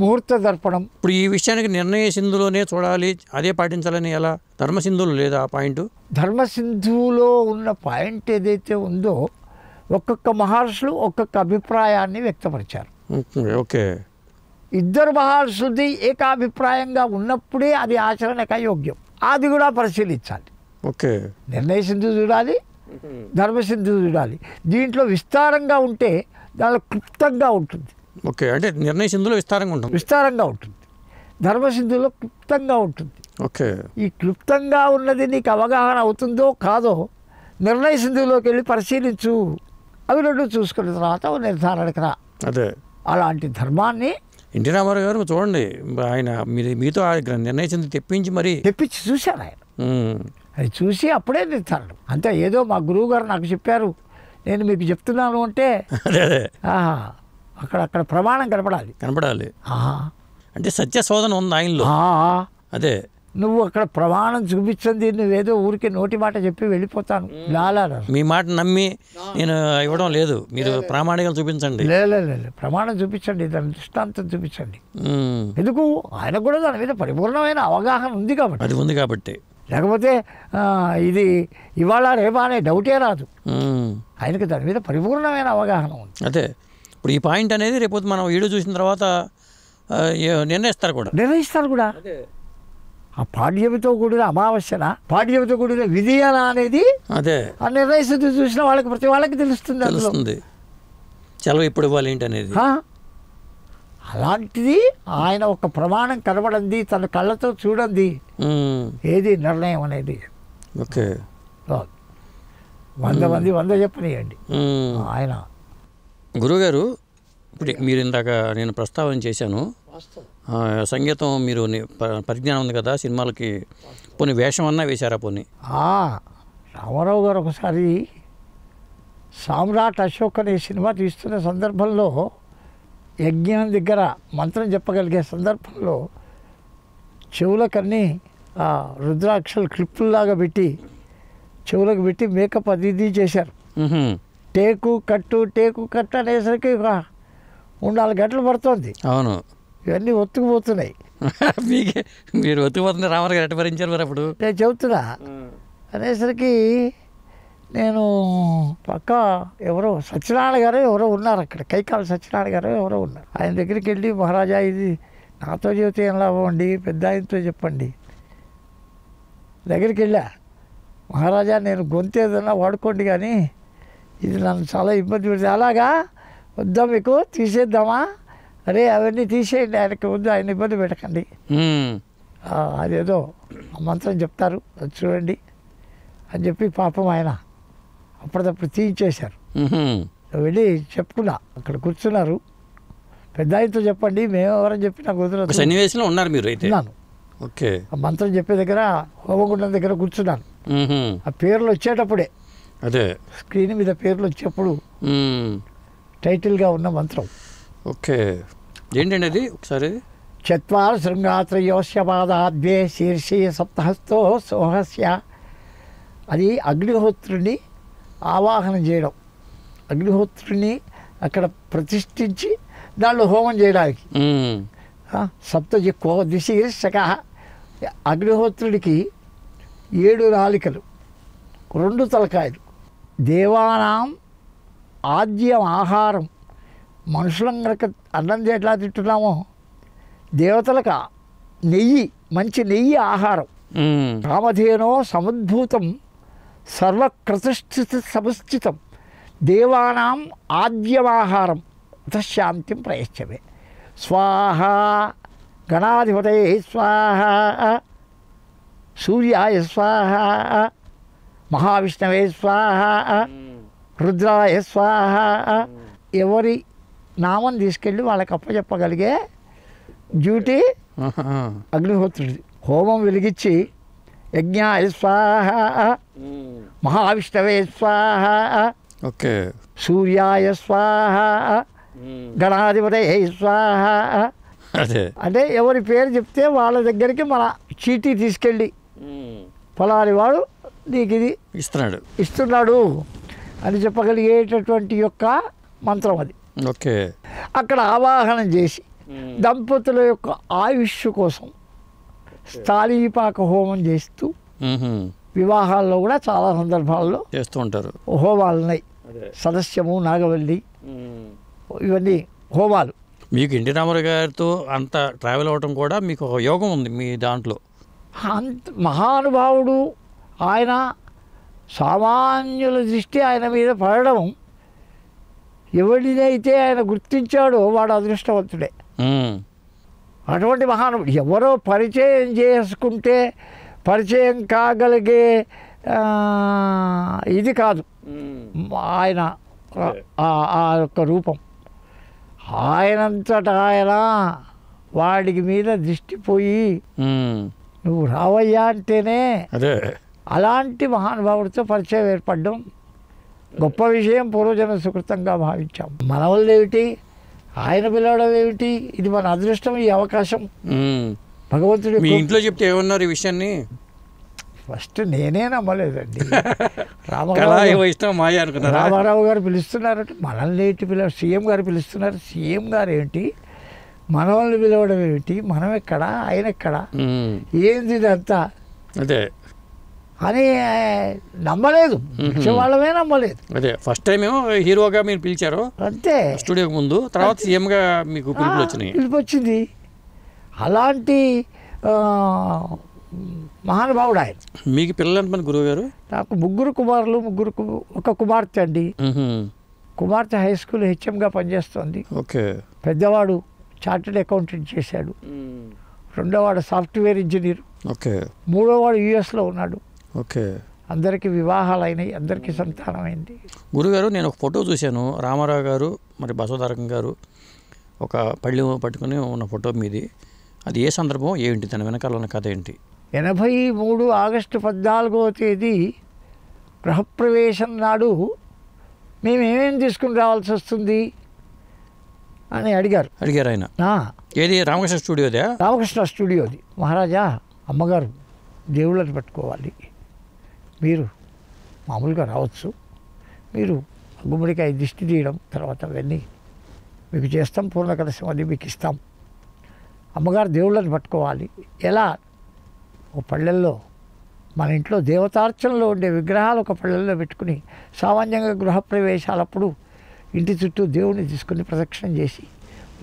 ముహూర్త దర్పణం. ఇప్పుడు ఈ విషయానికి నిర్ణయ సింధులోనే చూడాలి, అదే పాటించాలని ఎలా? ధర్మసింధులో లేదా ఆ పాయింట్? ధర్మసింధువులో ఉన్న పాయింట్ ఏదైతే ఉందో ఒక్కొక్క మహర్షులు ఒక్కొక్క అభిప్రాయాన్ని వ్యక్తపరిచారు. ఓకే, ఇద్దరు మహర్షులది ఏకాభిప్రాయంగా ఉన్నప్పుడే అది ఆచరణకు యోగ్యం. అది కూడా పరిశీలించాలి. ఓకే, నిర్ణయ సింధు చూడాలి, ధర్మసింధు చూడాలి. దీంట్లో విస్తారంగా ఉంటే దానిలో క్లుప్తంగా ఉంటుంది. ఓకే, అంటే నిర్ణయ సింధులో విస్తారంగా ఉంటుంది, ధర్మసింధులో క్లుప్తంగా ఉంటుంది. ఓకే, ఈ క్లుప్తంగా ఉన్నది నీకు అవగాహన అవుతుందో కాదో నిర్ణయ సింధువులోకి వెళ్ళి పరిశీలించు. అవి రెండు చూసుకున్న తర్వాత నిర్ధారణకు రా. అదే అలాంటి ధర్మాన్ని ఎన్టీ రామారావు గారు చూడండి, ఆయన మీతో నిర్ణయ సింధు తెప్పించి చూశారు. ఆయన అది చూసి అప్పుడే నిర్ధారణ. అంతే, ఏదో మా గురువు గారు నాకు చెప్పారు నేను మీకు చెప్తున్నాను అంటే అక్కడ ప్రమాణం కనపడాలి. అంటే సత్య శోధన ఉంది ఆయనలో. అదే నువ్వు అక్కడ ప్రమాణం చూపించండి, నువ్వేదో ఊరికి నోటి మాట చెప్పి వెళ్ళిపోతాను మీ మాట నమ్మి నేను ఇవ్వడం లేదు, మీరు ప్రామాణికం చూపించండి. లేదు, ప్రమాణం చూపించండి, దాని దృష్టాంతం చూపించండి. ఎందుకు? ఆయనకు కూడా దాని మీద పరిపూర్ణమైన అవగాహన ఉంది కాబట్టి. లేకపోతే ఇది ఇవాళ రేపా అనే డౌటే రాదు. ఆయనకి దాని మీద పరిపూర్ణమైన అవగాహన ఉంది. అదే ఇప్పుడు ఈ పాయింట్ అనేది రేపు మనం వీడియో చూసిన తర్వాత నిర్ణయిస్తారు కూడా. ఆ పాడ్యమితో కూడిన అమావాస్యన, పాడ్యమితో కూడిన విధియన అనేది అదే ఆ నిర్ణయ స్థితి చూసిన వాళ్ళకి ప్రతి వాళ్ళకి తెలుస్తుంది. సెలవు ఇప్పుడు ఇవ్వాలి ఏంటి అనేది. అలాంటిది ఆయన ఒక ప్రమాణం కనబడింది, తన కళ్ళతో చూడండి ఏది నిర్ణయం అనేది. ఓకే, 100 మంది 100 చెప్పనియండి. ఆయన గురువుగారు ఇప్పుడు మీరు ఇందాక నేను ప్రస్తావన చేశాను, సంగీతం మీరు పరిజ్ఞానం ఉంది కదా సినిమాలకి, పోనీ వేషం అన్నా వేశారా? పోనీ రామారావు గారు ఒకసారి సామ్రాట్ అశోక్ అనే సినిమా తీస్తున్న సందర్భంలో యజ్ఞం దగ్గర మంత్రం చెప్పగలిగే సందర్భంలో చెవులకన్నీ ఆ రుద్రాక్షలు క్లిప్పుల్లాగా పెట్టి చెవులకు పెట్టి మేకప్ అది ఇది చేశారు. టేకు కట్టు అనేసరికి ఒక 3-4 గంటలు పడుతుంది. అవును, ఇవన్నీ ఒత్తుకుపోతున్నాయి. మీరు ఒత్తుకుపోతుంది రామారావు గారు ఎట్ట భరించారు మరి అప్పుడు? నేను చెబుతున్నా అనేసరికి నేను పక్క ఎవరో సత్యనారాయణ గారు ఎవరో ఉన్నారు అక్కడ, కైకాల సత్యనారాయణ గారు ఎవరో ఉన్నారు. ఆయన దగ్గరికి వెళ్ళి మహారాజా ఇది నాతో చెబితే ఏం లాభం అండి, పెద్ద ఆయనతో చెప్పండి. దగ్గరికి వెళ్ళా, మహారాజా నేను గొంతు ఏదన్నా వాడుకోండి కానీ ఇది నన్ను చాలా ఇబ్బంది పెడుతుంది. అలాగా వద్దా మీకు తీసేద్దామా? అరే అవన్నీ తీసేయండి, ఆయనకి వద్దు, ఆయన ఇబ్బంది పెట్టకండి. అదేదో మంత్రం చెప్తారు అది చూడండి అని చెప్పి పాపం ఆయన అప్పటిదప్పుడు తీయించేశారు. వెళ్ళి చెప్పుకున్నా, అక్కడ కూర్చున్నారు. పెద్ద ఆయనతో చెప్పండి, మేము ఎవరని చెప్పి నాకు వదిలేదు. సన్నివేశంలో ఉన్నారు మీరు అయితే? ఉన్నాను. ఓకే. ఆ మంత్రం చెప్పే దగ్గర హోమగుండం దగ్గర కూర్చున్నాను. ఆ పేర్లు వచ్చేటప్పుడే, అదే స్క్రీన్ మీద పేర్లు వచ్చేప్పుడు టైటిల్గా ఉన్న మంత్రం. ఓకే, ఏంటండి అది ఒకసారి? చత్వార శృంగాత్రయోస్య పాదాద్వే శీర్షే సప్తహస్తో సోహస్య. అది అగ్నిహోత్రుని ఆవాహనం చేయడం, అగ్నిహోత్రుని అక్కడ ప్రతిష్ఠించి దాంట్లో హోమం చేయడానికి. సప్తజి దిశీర్షక. అగ్నిహోత్రుడికి 7 నాలికలు, 2 తలకాయలు. దేవానాం ఆద్యం ఆహారం. మనుషులం కనుక అన్నం ఎట్లా తింటున్నామో దేవతలకు నెయ్యి, మంచి నెయ్యి ఆహారం. కామధేనో సముద్భూతం సర్వక్రతుష్ఠిత సముస్థితం దేవానాం ఆద్యమాహారం శాంతిం ప్రయచ్చమే. స్వాహ గణాధిపతయే స్వాహ, సూర్యాయ స్వాహ, మహావిష్ణవే స్వాహ, రుద్రాయ స్వాహ. ఎవరి నామం తీసుకెళ్ళి వాళ్ళకి అప్పచెప్పగలిగే డ్యూటీ అగ్నిహోత్రుడిది. హోమం వెలిగించి యజ్ఞాయ స్వాహ, మహావిష్ణవే స్వాహ, ఓకే, సూర్యాయ స్వాహ, గణాధిపతయే స్వాహ. అదే అంటే ఎవరి పేరు చెప్తే వాళ్ళ దగ్గరికి మన చీటీ తీసుకెళ్ళి ఫలాని వాడు నీకు ఇది ఇస్తున్నాడు అని చెప్పగలిగేటటువంటి యొక్క మంత్రం అది. ఓకే. అక్కడ ఆవాహనం చేసి దంపతుల యొక్క ఆయుష్ కోసం స్థాళీపాక హోమం చేస్తూ, వివాహాల్లో కూడా చాలా సందర్భాల్లో చేస్తూ ఉంటారు హోమాలు ఉన్నాయి. సదస్యము, నాగవల్లి, ఇవన్నీ హోమాలు. మీకు ఎన్టీ రామారావు గారితో అంత ట్రావెల్ అవ్వటం కూడా మీకు ఒక యోగం ఉంది మీ దాంట్లో. అంత మహానుభావుడు ఆయన. సామాన్యుల దృష్టి ఆయన మీద పడడం, ఎవరినైతే ఆయన గుర్తించాడో వాడు అదృష్టవంతుడే. అటువంటి మహానుభావుడు ఎవరో పరిచయం చేసుకుంటే పరిచయం కాగలిగే ఇది కాదు ఆయన ఆ యొక్క రూపం. ఆయనంతటా ఆయన వాడికి మీద దృష్టి పోయి నువ్వు రావయ్యా అంటేనే అలాంటి మహానుభావుడితో పరిచయం ఏర్పడడం గొప్ప విషయం, పూర్వజన సుకృతంగా భావించాం. మన వాళ్ళు ఏమిటి, ఆయన పిలవడం ఏమిటి, ఇది మన అదృష్టం. ఈ అవకాశం భగవంతుడు. మీ ఇంట్లో చెప్తే ఏమన్నారు ఈ విషయాన్ని? ఫస్ట్ నేనే నమ్మలేదండి. రామారావు గారు పిలుస్తున్నారంటే మనల్ని ఏంటి సీఎం గారు పిలుస్తున్నారు. సీఎం గారు ఏంటి, మన వాళ్ళని పిలవడం ఏమిటి, మనం ఎక్కడ, ఆయన ఎక్కడ, ఏంది ఇదంతా అదే అని నమ్మలేదు. వాళ్ళమే నమ్మలేదు. అదే ఫస్ట్ టైం ఏమో హీరోగా మీరు పిలిచారు అంతే స్టూడియోకి ముందు, తర్వాత సీఎంగా మీకు పిలుపు వచ్చింది. అలాంటి మహానుభావుడు ఆయన. మీకు పిల్లలు ఎంతమంది గురువు గారు? నాకు 3 కుమారులు, ఒక కుమార్తె అండి. కుమార్తె హై స్కూల్ హెచ్ఎంగా పనిచేస్తుంది. ఓకే. పెద్దవాడు చార్టెడ్ అకౌంటెంట్ చేశాడు. రెండోవాడు సాఫ్ట్వేర్ ఇంజనీర్. ఓకే. మూడోవాడు యుఎస్లో ఉన్నాడు. ఓకే. అందరికీ వివాహాలు అయినాయి, అందరికీ సంతానం అయింది. గురుగారు, నేను ఒక ఫోటో చూశాను. రామారావు గారు మరి బసవతారకం గారు ఒక పళ్ళెం పట్టుకుని ఉన్న ఫోటో మీది. అది ఏ సందర్భం, ఏంటి, దాని వెనకాల ఉన్న కథ ఏంటి? 83 ఆగస్టు 14వ తేదీ గృహప్రవేశం నాడు మేము ఏమేమి తీసుకుని రావాల్సి వస్తుంది అని అడిగారు ఆయన. ఏది రామకృష్ణ స్టూడియోదా? రామకృష్ణ స్టూడియోది. మహారాజా, అమ్మగారు దేవుళ్ళని పట్టుకోవాలి, మీరు మామూలుగా రావచ్చు, మీరు గుమ్మడికాయ దిష్టి తీయడం తర్వాత అవన్నీ మీకు చేస్తాం, పూర్ణ కలశం అది మీకు ఇస్తాం. అమ్మగారు దేవుళ్ళని పట్టుకోవాలి. ఎలా? ఒక పళ్ళెల్లో మన ఇంట్లో దేవతార్చనలో ఉండే విగ్రహాలు ఒక పళ్ళెల్లో పెట్టుకుని సామాన్యంగా గృహప్రవేశాలప్పుడు ఇంటి చుట్టూ దేవుణ్ణి తీసుకుని ప్రదక్షిణం చేసి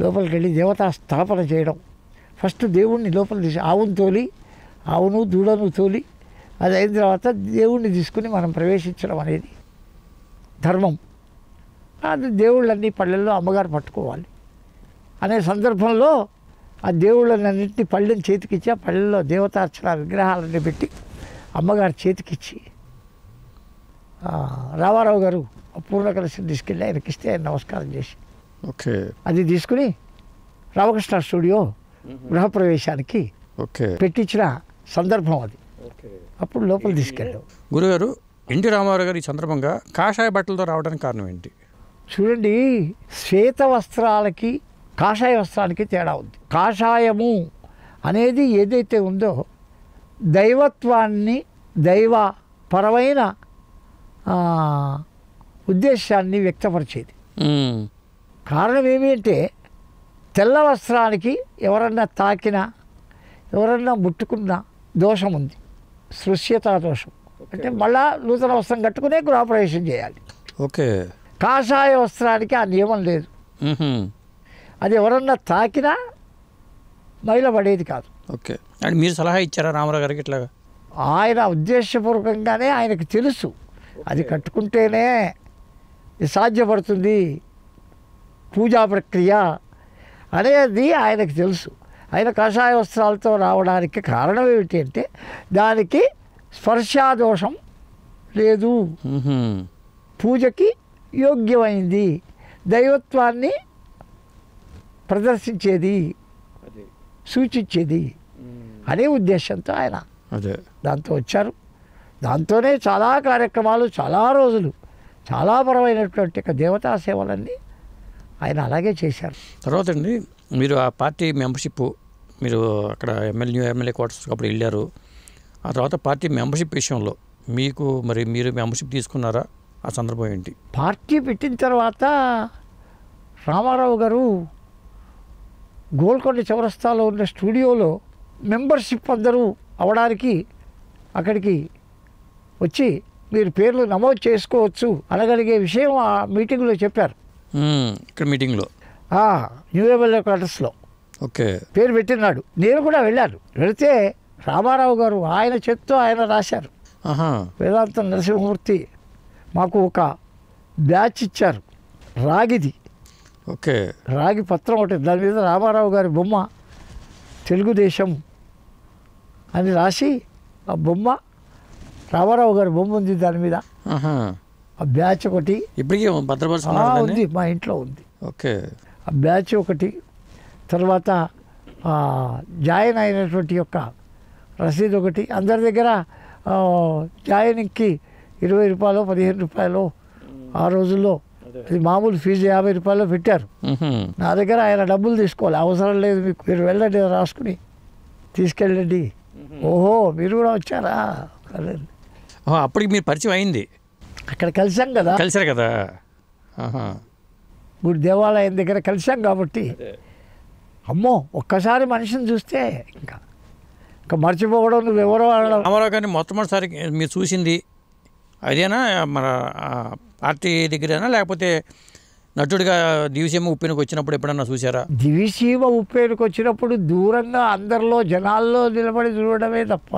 లోపలికి వెళ్ళి దేవతా స్థాపన చేయడం. ఫస్ట్ దేవుణ్ణి లోపల తీసి ఆవును తోలి, ఆవును దూడను తోలి, అది అయిన తర్వాత దేవుణ్ణి తీసుకుని మనం ప్రవేశించడం అనేది ధర్మం. అది దేవుళ్ళన్నీ పళ్ళెల్లో అమ్మగారు పట్టుకోవాలి అనే సందర్భంలో ఆ దేవుళ్ళన్నింటినీ పళ్ళెని చేతికిచ్చి ఆ పళ్ళెల్లో దేవతార్చన విగ్రహాలన్నీ పెట్టి అమ్మగారి చేతికిచ్చి రామారావు గారు పూర్ణ కలశం తీసుకెళ్ళి ఆయనకి ఇస్తే ఆయన నమస్కారం చేసి అది తీసుకుని రామకృష్ణ స్టూడియో గృహప్రవేశానికి పెట్టించిన సందర్భం అది. అప్పుడు లోపల తీసుకెళ్ళాం. గురుగారు, ఎన్టీ రామారావు గారు ఈ సందర్భంగా కాషాయ బట్టలతో రావడానికి కారణం ఏంటి? చూడండి, శ్వేత వస్త్రాలకి కాషాయ వస్త్రానికి తేడా ఉంది. కాషాయము అనేది ఏదైతే ఉందో దైవత్వాన్ని, దైవపరమైన ఉద్దేశాన్ని వ్యక్తపరిచేది. కారణం ఏమి అంటే తెల్ల వస్త్రానికి ఎవరన్నా తాకినా, ఎవరన్నా ముట్టుకున్నా దోషం ఉంది, సృశ్యతా దోషం. అంటే మళ్ళా నూతన వస్త్రం కట్టుకునే గృహప్రవేశం చేయాలి. కాషాయ వస్త్రానికి ఆ నియమం లేదు. అది ఎవరన్నా తాకినా మైల పడేది కాదు. అండ్ మీరు సలహా ఇచ్చారా రామారావు గారికి? ఇట్లాగా ఆయన ఉద్దేశపూర్వకంగానే ఆయనకు తెలుసు అది కట్టుకుంటేనే సాధ్యపడుతుంది పూజా ప్రక్రియ అనేది ఆయనకు తెలుసు. ఆయన కాషాయ వస్త్రాలతో రావడానికి కారణం ఏమిటి అంటే దానికి స్పర్శాదోషం లేదు, పూజకి యోగ్యమైంది, దైవత్వాన్ని ప్రదర్శించేది, సూచించేది అనే ఉద్దేశంతో ఆయన దాంతో వచ్చారు. దాంతోనే చాలా కార్యక్రమాలు, చాలా రోజులు, చాలా పరమైనటువంటి దేవతా సేవలన్నీ ఆయన అలాగే చేశారు. తర్వాత అండి, మీరు ఆ పార్టీ మెంబర్షిప్, మీరు అక్కడ ఎమ్మెల్యే క్వార్టర్స్ అప్పుడు వెళ్ళారు. ఆ తర్వాత పార్టీ మెంబర్షిప్ విషయంలో మీరు మెంబర్షిప్ తీసుకున్నారా? ఆ సందర్భం ఏంటి? పార్టీ పెట్టిన తర్వాత రామారావు గారు గోల్కొండ చౌరస్తాలో ఉన్న స్టూడియోలో మెంబర్షిప్ అందరూ అవడానికి అక్కడికి వచ్చి మీరు పేర్లు నమోదు చేసుకోవచ్చు అనగలిగే విషయం ఆ మీటింగ్లో చెప్పారు. ఇక్కడ మీటింగ్లో న్యూ ఎమ్మెల్యే క్వార్టర్స్లో పేరు పెట్టినాడు. నేను కూడా వెళ్ళాను. వెళితే రామారావు గారు ఆయన చేత్తో ఆయన రాశారు. వేదాంతం నరసింహమూర్తి మాకు ఒక బ్యాచ్ ఇచ్చారు, రాగిది. రాగి పత్రం ఒకటి, దాని మీద రామారావు గారి బొమ్మ, తెలుగుదేశం అని రాసి ఆ బొమ్మ, రామారావు గారి బొమ్మ ఉంది దాని మీద. ఆ బ్యాచ్ ఒకటి ఇప్పటికీ ఉంది, మా ఇంట్లో ఉంది. ఆ బ్యాచ్ ఒకటి, తర్వాత జాయిన్ అయినటువంటి యొక్క రసీదు ఒకటి. అందరి దగ్గర జాయినింగ్కి 20 రూపాయలు 15 రూపాయలు ఆ రోజుల్లో, అది మామూలు ఫీజు 50 రూపాయలు పెట్టారు. నా దగ్గర ఆయన డబ్బులు తీసుకోవాలి, అవసరం లేదు మీకు, మీరు వెళ్ళండి రాసుకుని తీసుకెళ్ళండి. ఓహో మీరు కూడా వచ్చారా? అప్పటికి మీరు పరిచయం అయింది, అక్కడ కలిసాం కదా. కలిసారు కదా, గుడి దేవాలయం దగ్గర కలిసాం కాబట్టి అమ్మో ఒక్కసారి మనిషిని చూస్తే ఇంకా మర్చిపోవడం, నువ్వు ఎవరో అనడం. రామారావు గారిని మొట్టమొదటిసారి మీరు చూసింది అదేనా మన పార్టీ దగ్గరేనా, లేకపోతే నటుడిగా దివిసీమ ఉప్పెనకు వచ్చినప్పుడు ఎప్పుడన్నా చూసారా? దివిసీమ ఉప్పెనకు వచ్చినప్పుడు దూరంగా అందరిలో జనాల్లో నిలబడి చూడడమే తప్ప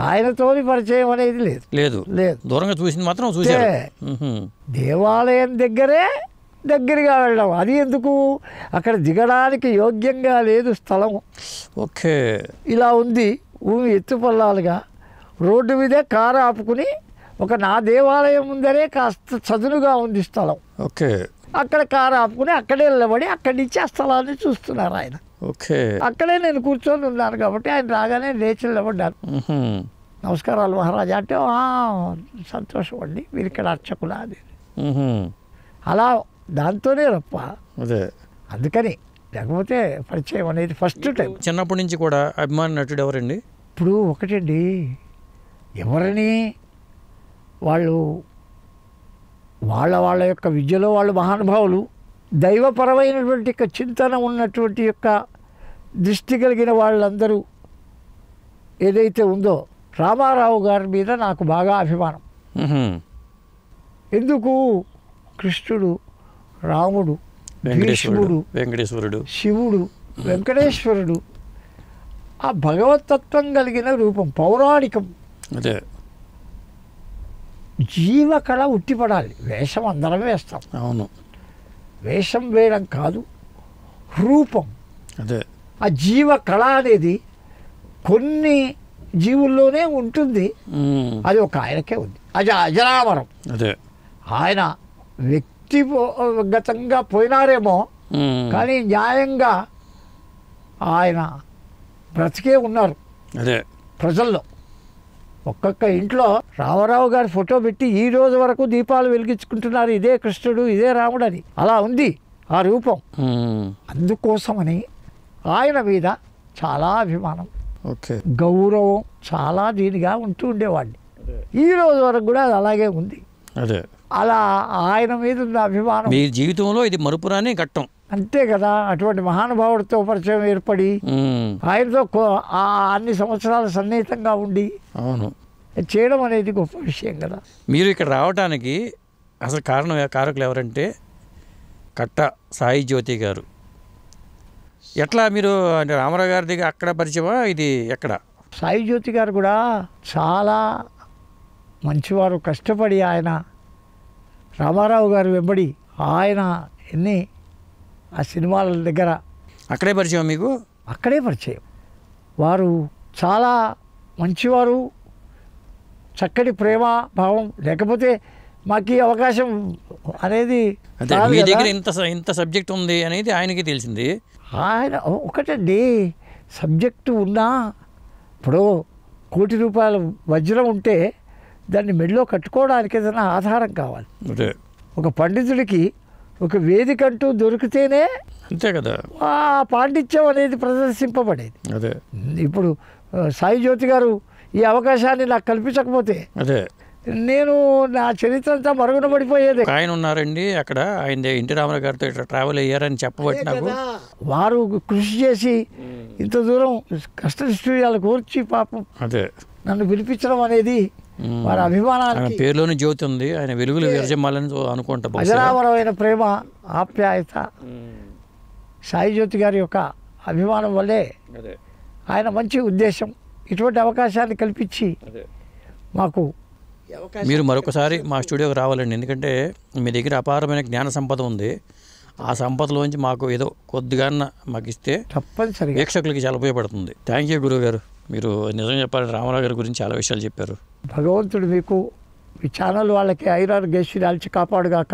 ఆయనతో పరిచయం అనేది లేదు. లేదు లేదు దూరంగా చూసింది మాత్రం చూసారు. దేవాలయం దగ్గరగా వెళ్ళడం, అది ఎందుకు, అక్కడ దిగడానికి యోగ్యంగా లేదు స్థలం. ఇలా ఉంది భూమి ఎత్తుపల్లాలుగా, రోడ్డు మీదే కారు ఆపుకుని నా దేవాలయం ముందరే కాస్త చదునుగా ఉంది స్థలం. అక్కడ కారు ఆపుకుని అక్కడే నిలబడి అక్కడి నుంచి ఆ స్థలాన్ని చూస్తున్నారు ఆయన. అక్కడే నేను కూర్చొని ఉన్నాను కాబట్టి ఆయన రాగానే లేచి నిలబడ్డాను. నమస్కారాలు మహారాజా అంటే సంతోషం అండి, మీరు ఇక్కడ అర్చకులా అది. అలా దాంతోనే తప్ప అదే అందుకని, లేకపోతే పరిచయం అనేది ఫస్ట్ టైం. చిన్నప్పటి నుంచి కూడా అభిమాన నటుడు ఎవరండి? ఇప్పుడు ఒకటండి, ఎవరిని వాళ్ళు వాళ్ళ యొక్క విద్యలో వాళ్ళు మహానుభావులు, దైవపరమైనటువంటి యొక్క చింతన ఉన్నటువంటి యొక్క దృష్టి కలిగిన వాళ్ళందరూ ఏదైతే ఉందో, రామారావు గారి మీద నాకు బాగా అభిమానం. ఎందుకు? కృష్ణుడు, రాముడు, భీష్ముడు, వెంకటేశ్వరుడు, శివుడు, వెంకటేశ్వరుడు, ఆ భగవతత్వం కలిగిన రూపం, పౌరాణికం. అదే జీవకళ ఉట్టిపడాలి. వేషం అందరం వేస్తాం, అవును, వేషం వేయడం కాదు, రూపం. అదే ఆ జీవకళ అనేది కొన్ని జీవుల్లోనే ఉంటుంది, అది ఒక ఆయనకే ఉంది, అది అజరామరం. అదే ఆయన వ్యక్తిగతంగా పోయినారేమో కానీ న్యాయంగా ఆయన బ్రతికే ఉన్నారు అదే ప్రజల్లో. ఒక్కొక్క ఇంట్లో రామారావు గారి ఫోటో పెట్టి ఈ రోజు వరకు దీపాలు వెలిగించుకుంటున్నారు, ఇదే కృష్ణుడు, ఇదే రాముడు అని. అలా ఉంది ఆ రూపం. అందుకోసమని ఆయన మీద చాలా అభిమానం, ఓకే, గౌరవం, చాలా దీనిగా ఉంటూ ఉండేవాడిని. ఈ రోజు వరకు కూడా అది అలాగే ఉంది. అదే అలా ఆయన మీద ఉన్న అభిమానం మీ జీవితంలో ఇది మరుపురాని ఘట్టం. అంతే కదా. అటువంటి మహానుభావుడితో పరిచయం ఏర్పడి ఆయనతో అన్ని సంవత్సరాలు సన్నిహితంగా ఉండి అవును చేయడం అనేది గొప్ప విషయం కదా. మీరు ఇక్కడ రావడానికి అసలు కారకులు ఎవరంటే కట్ట సాయి జ్యోతి గారు. ఎట్లా మీరు అంటే రామారావు గారి దగ్గర అక్కడ పరిచయమా, ఇది ఎక్కడ? సాయి జ్యోతి గారు కూడా చాలా మంచివారు. కష్టపడి ఆయన రామారావు గారు వెంబడి ఆయన ఎన్ని ఆ సినిమాల దగ్గర అక్కడే పరిచయం మీకు? అక్కడే పరిచయం. వారు చాలా మంచివారు, చక్కటి ప్రేమ భావం. లేకపోతే మాకు ఈ అవకాశం అనేది అదే మీ దగ్గర ఇంత సబ్జెక్ట్ ఉంది అనేది ఆయనకి తెలిసింది. ఆయన ఒకటండి, సబ్జెక్టు ఉన్నా ఇప్పుడు ₹1,00,00,000 వజ్రం ఉంటే దాన్ని మెడలో కట్టుకోవడానికి ఏదైనా ఆధారం కావాలి. అదే ఒక పండితుడికి ఒక వేదిక అంటూ దొరికితేనే అంతే కదా ఆ పాండిత్యం అనేది ప్రదర్శింపబడేది. అదే ఇప్పుడు సాయి జ్యోతి గారు ఈ అవకాశాన్ని నాకు కల్పించకపోతే అదే నేను నా చరిత్ర అంతా మరుగున పడిపోయేది. ఆయన ఉన్నారండి అక్కడ, ఆయన ఎన్టీ రామారావు గారితో ఇట్లా ట్రావెల్ అయ్యారని చెప్పబట్టి నాకు. వారు కృషి చేసి ఇంత దూరం కష్ట నిష్ఠూర్యాలు కోర్చి పాపం అదే నన్ను పిలిపించడం అనేది వారి అభిమానానికి. పేరులోని జ్యోతి ఉంది, ఆయన వెలుగులు విరజమ్మాలని అనుకుంటా. అజరామరమైన ప్రేమ, ఆప్యాయత సాయి జ్యోతి గారి యొక్క అభిమానం వల్లే ఆయన మంచి ఉద్దేశం ఇటువంటి అవకాశాన్ని కల్పించి మాకు. మీరు మరొకసారి మా స్టూడియోకి రావాలండి, ఎందుకంటే మీ దగ్గర అపారమైన జ్ఞాన సంపద ఉంది. ఆ సంపదలోంచి మాకు ఏదో కొద్దిగా మాకు ఇస్తే తప్పనిసరిగా ప్రేక్షకులకి చాలా ఉపయోగపడుతుంది. థ్యాంక్ యూ గురువు గారు, మీరు నిజం చెప్పాలి, రామారావు గారి గురించి చాలా విషయాలు చెప్పారు. భగవంతుడు మీకు ఈ ఛానల్ వాళ్ళకి ఐరారు గేసి దాల్చి కాపాడుగాక.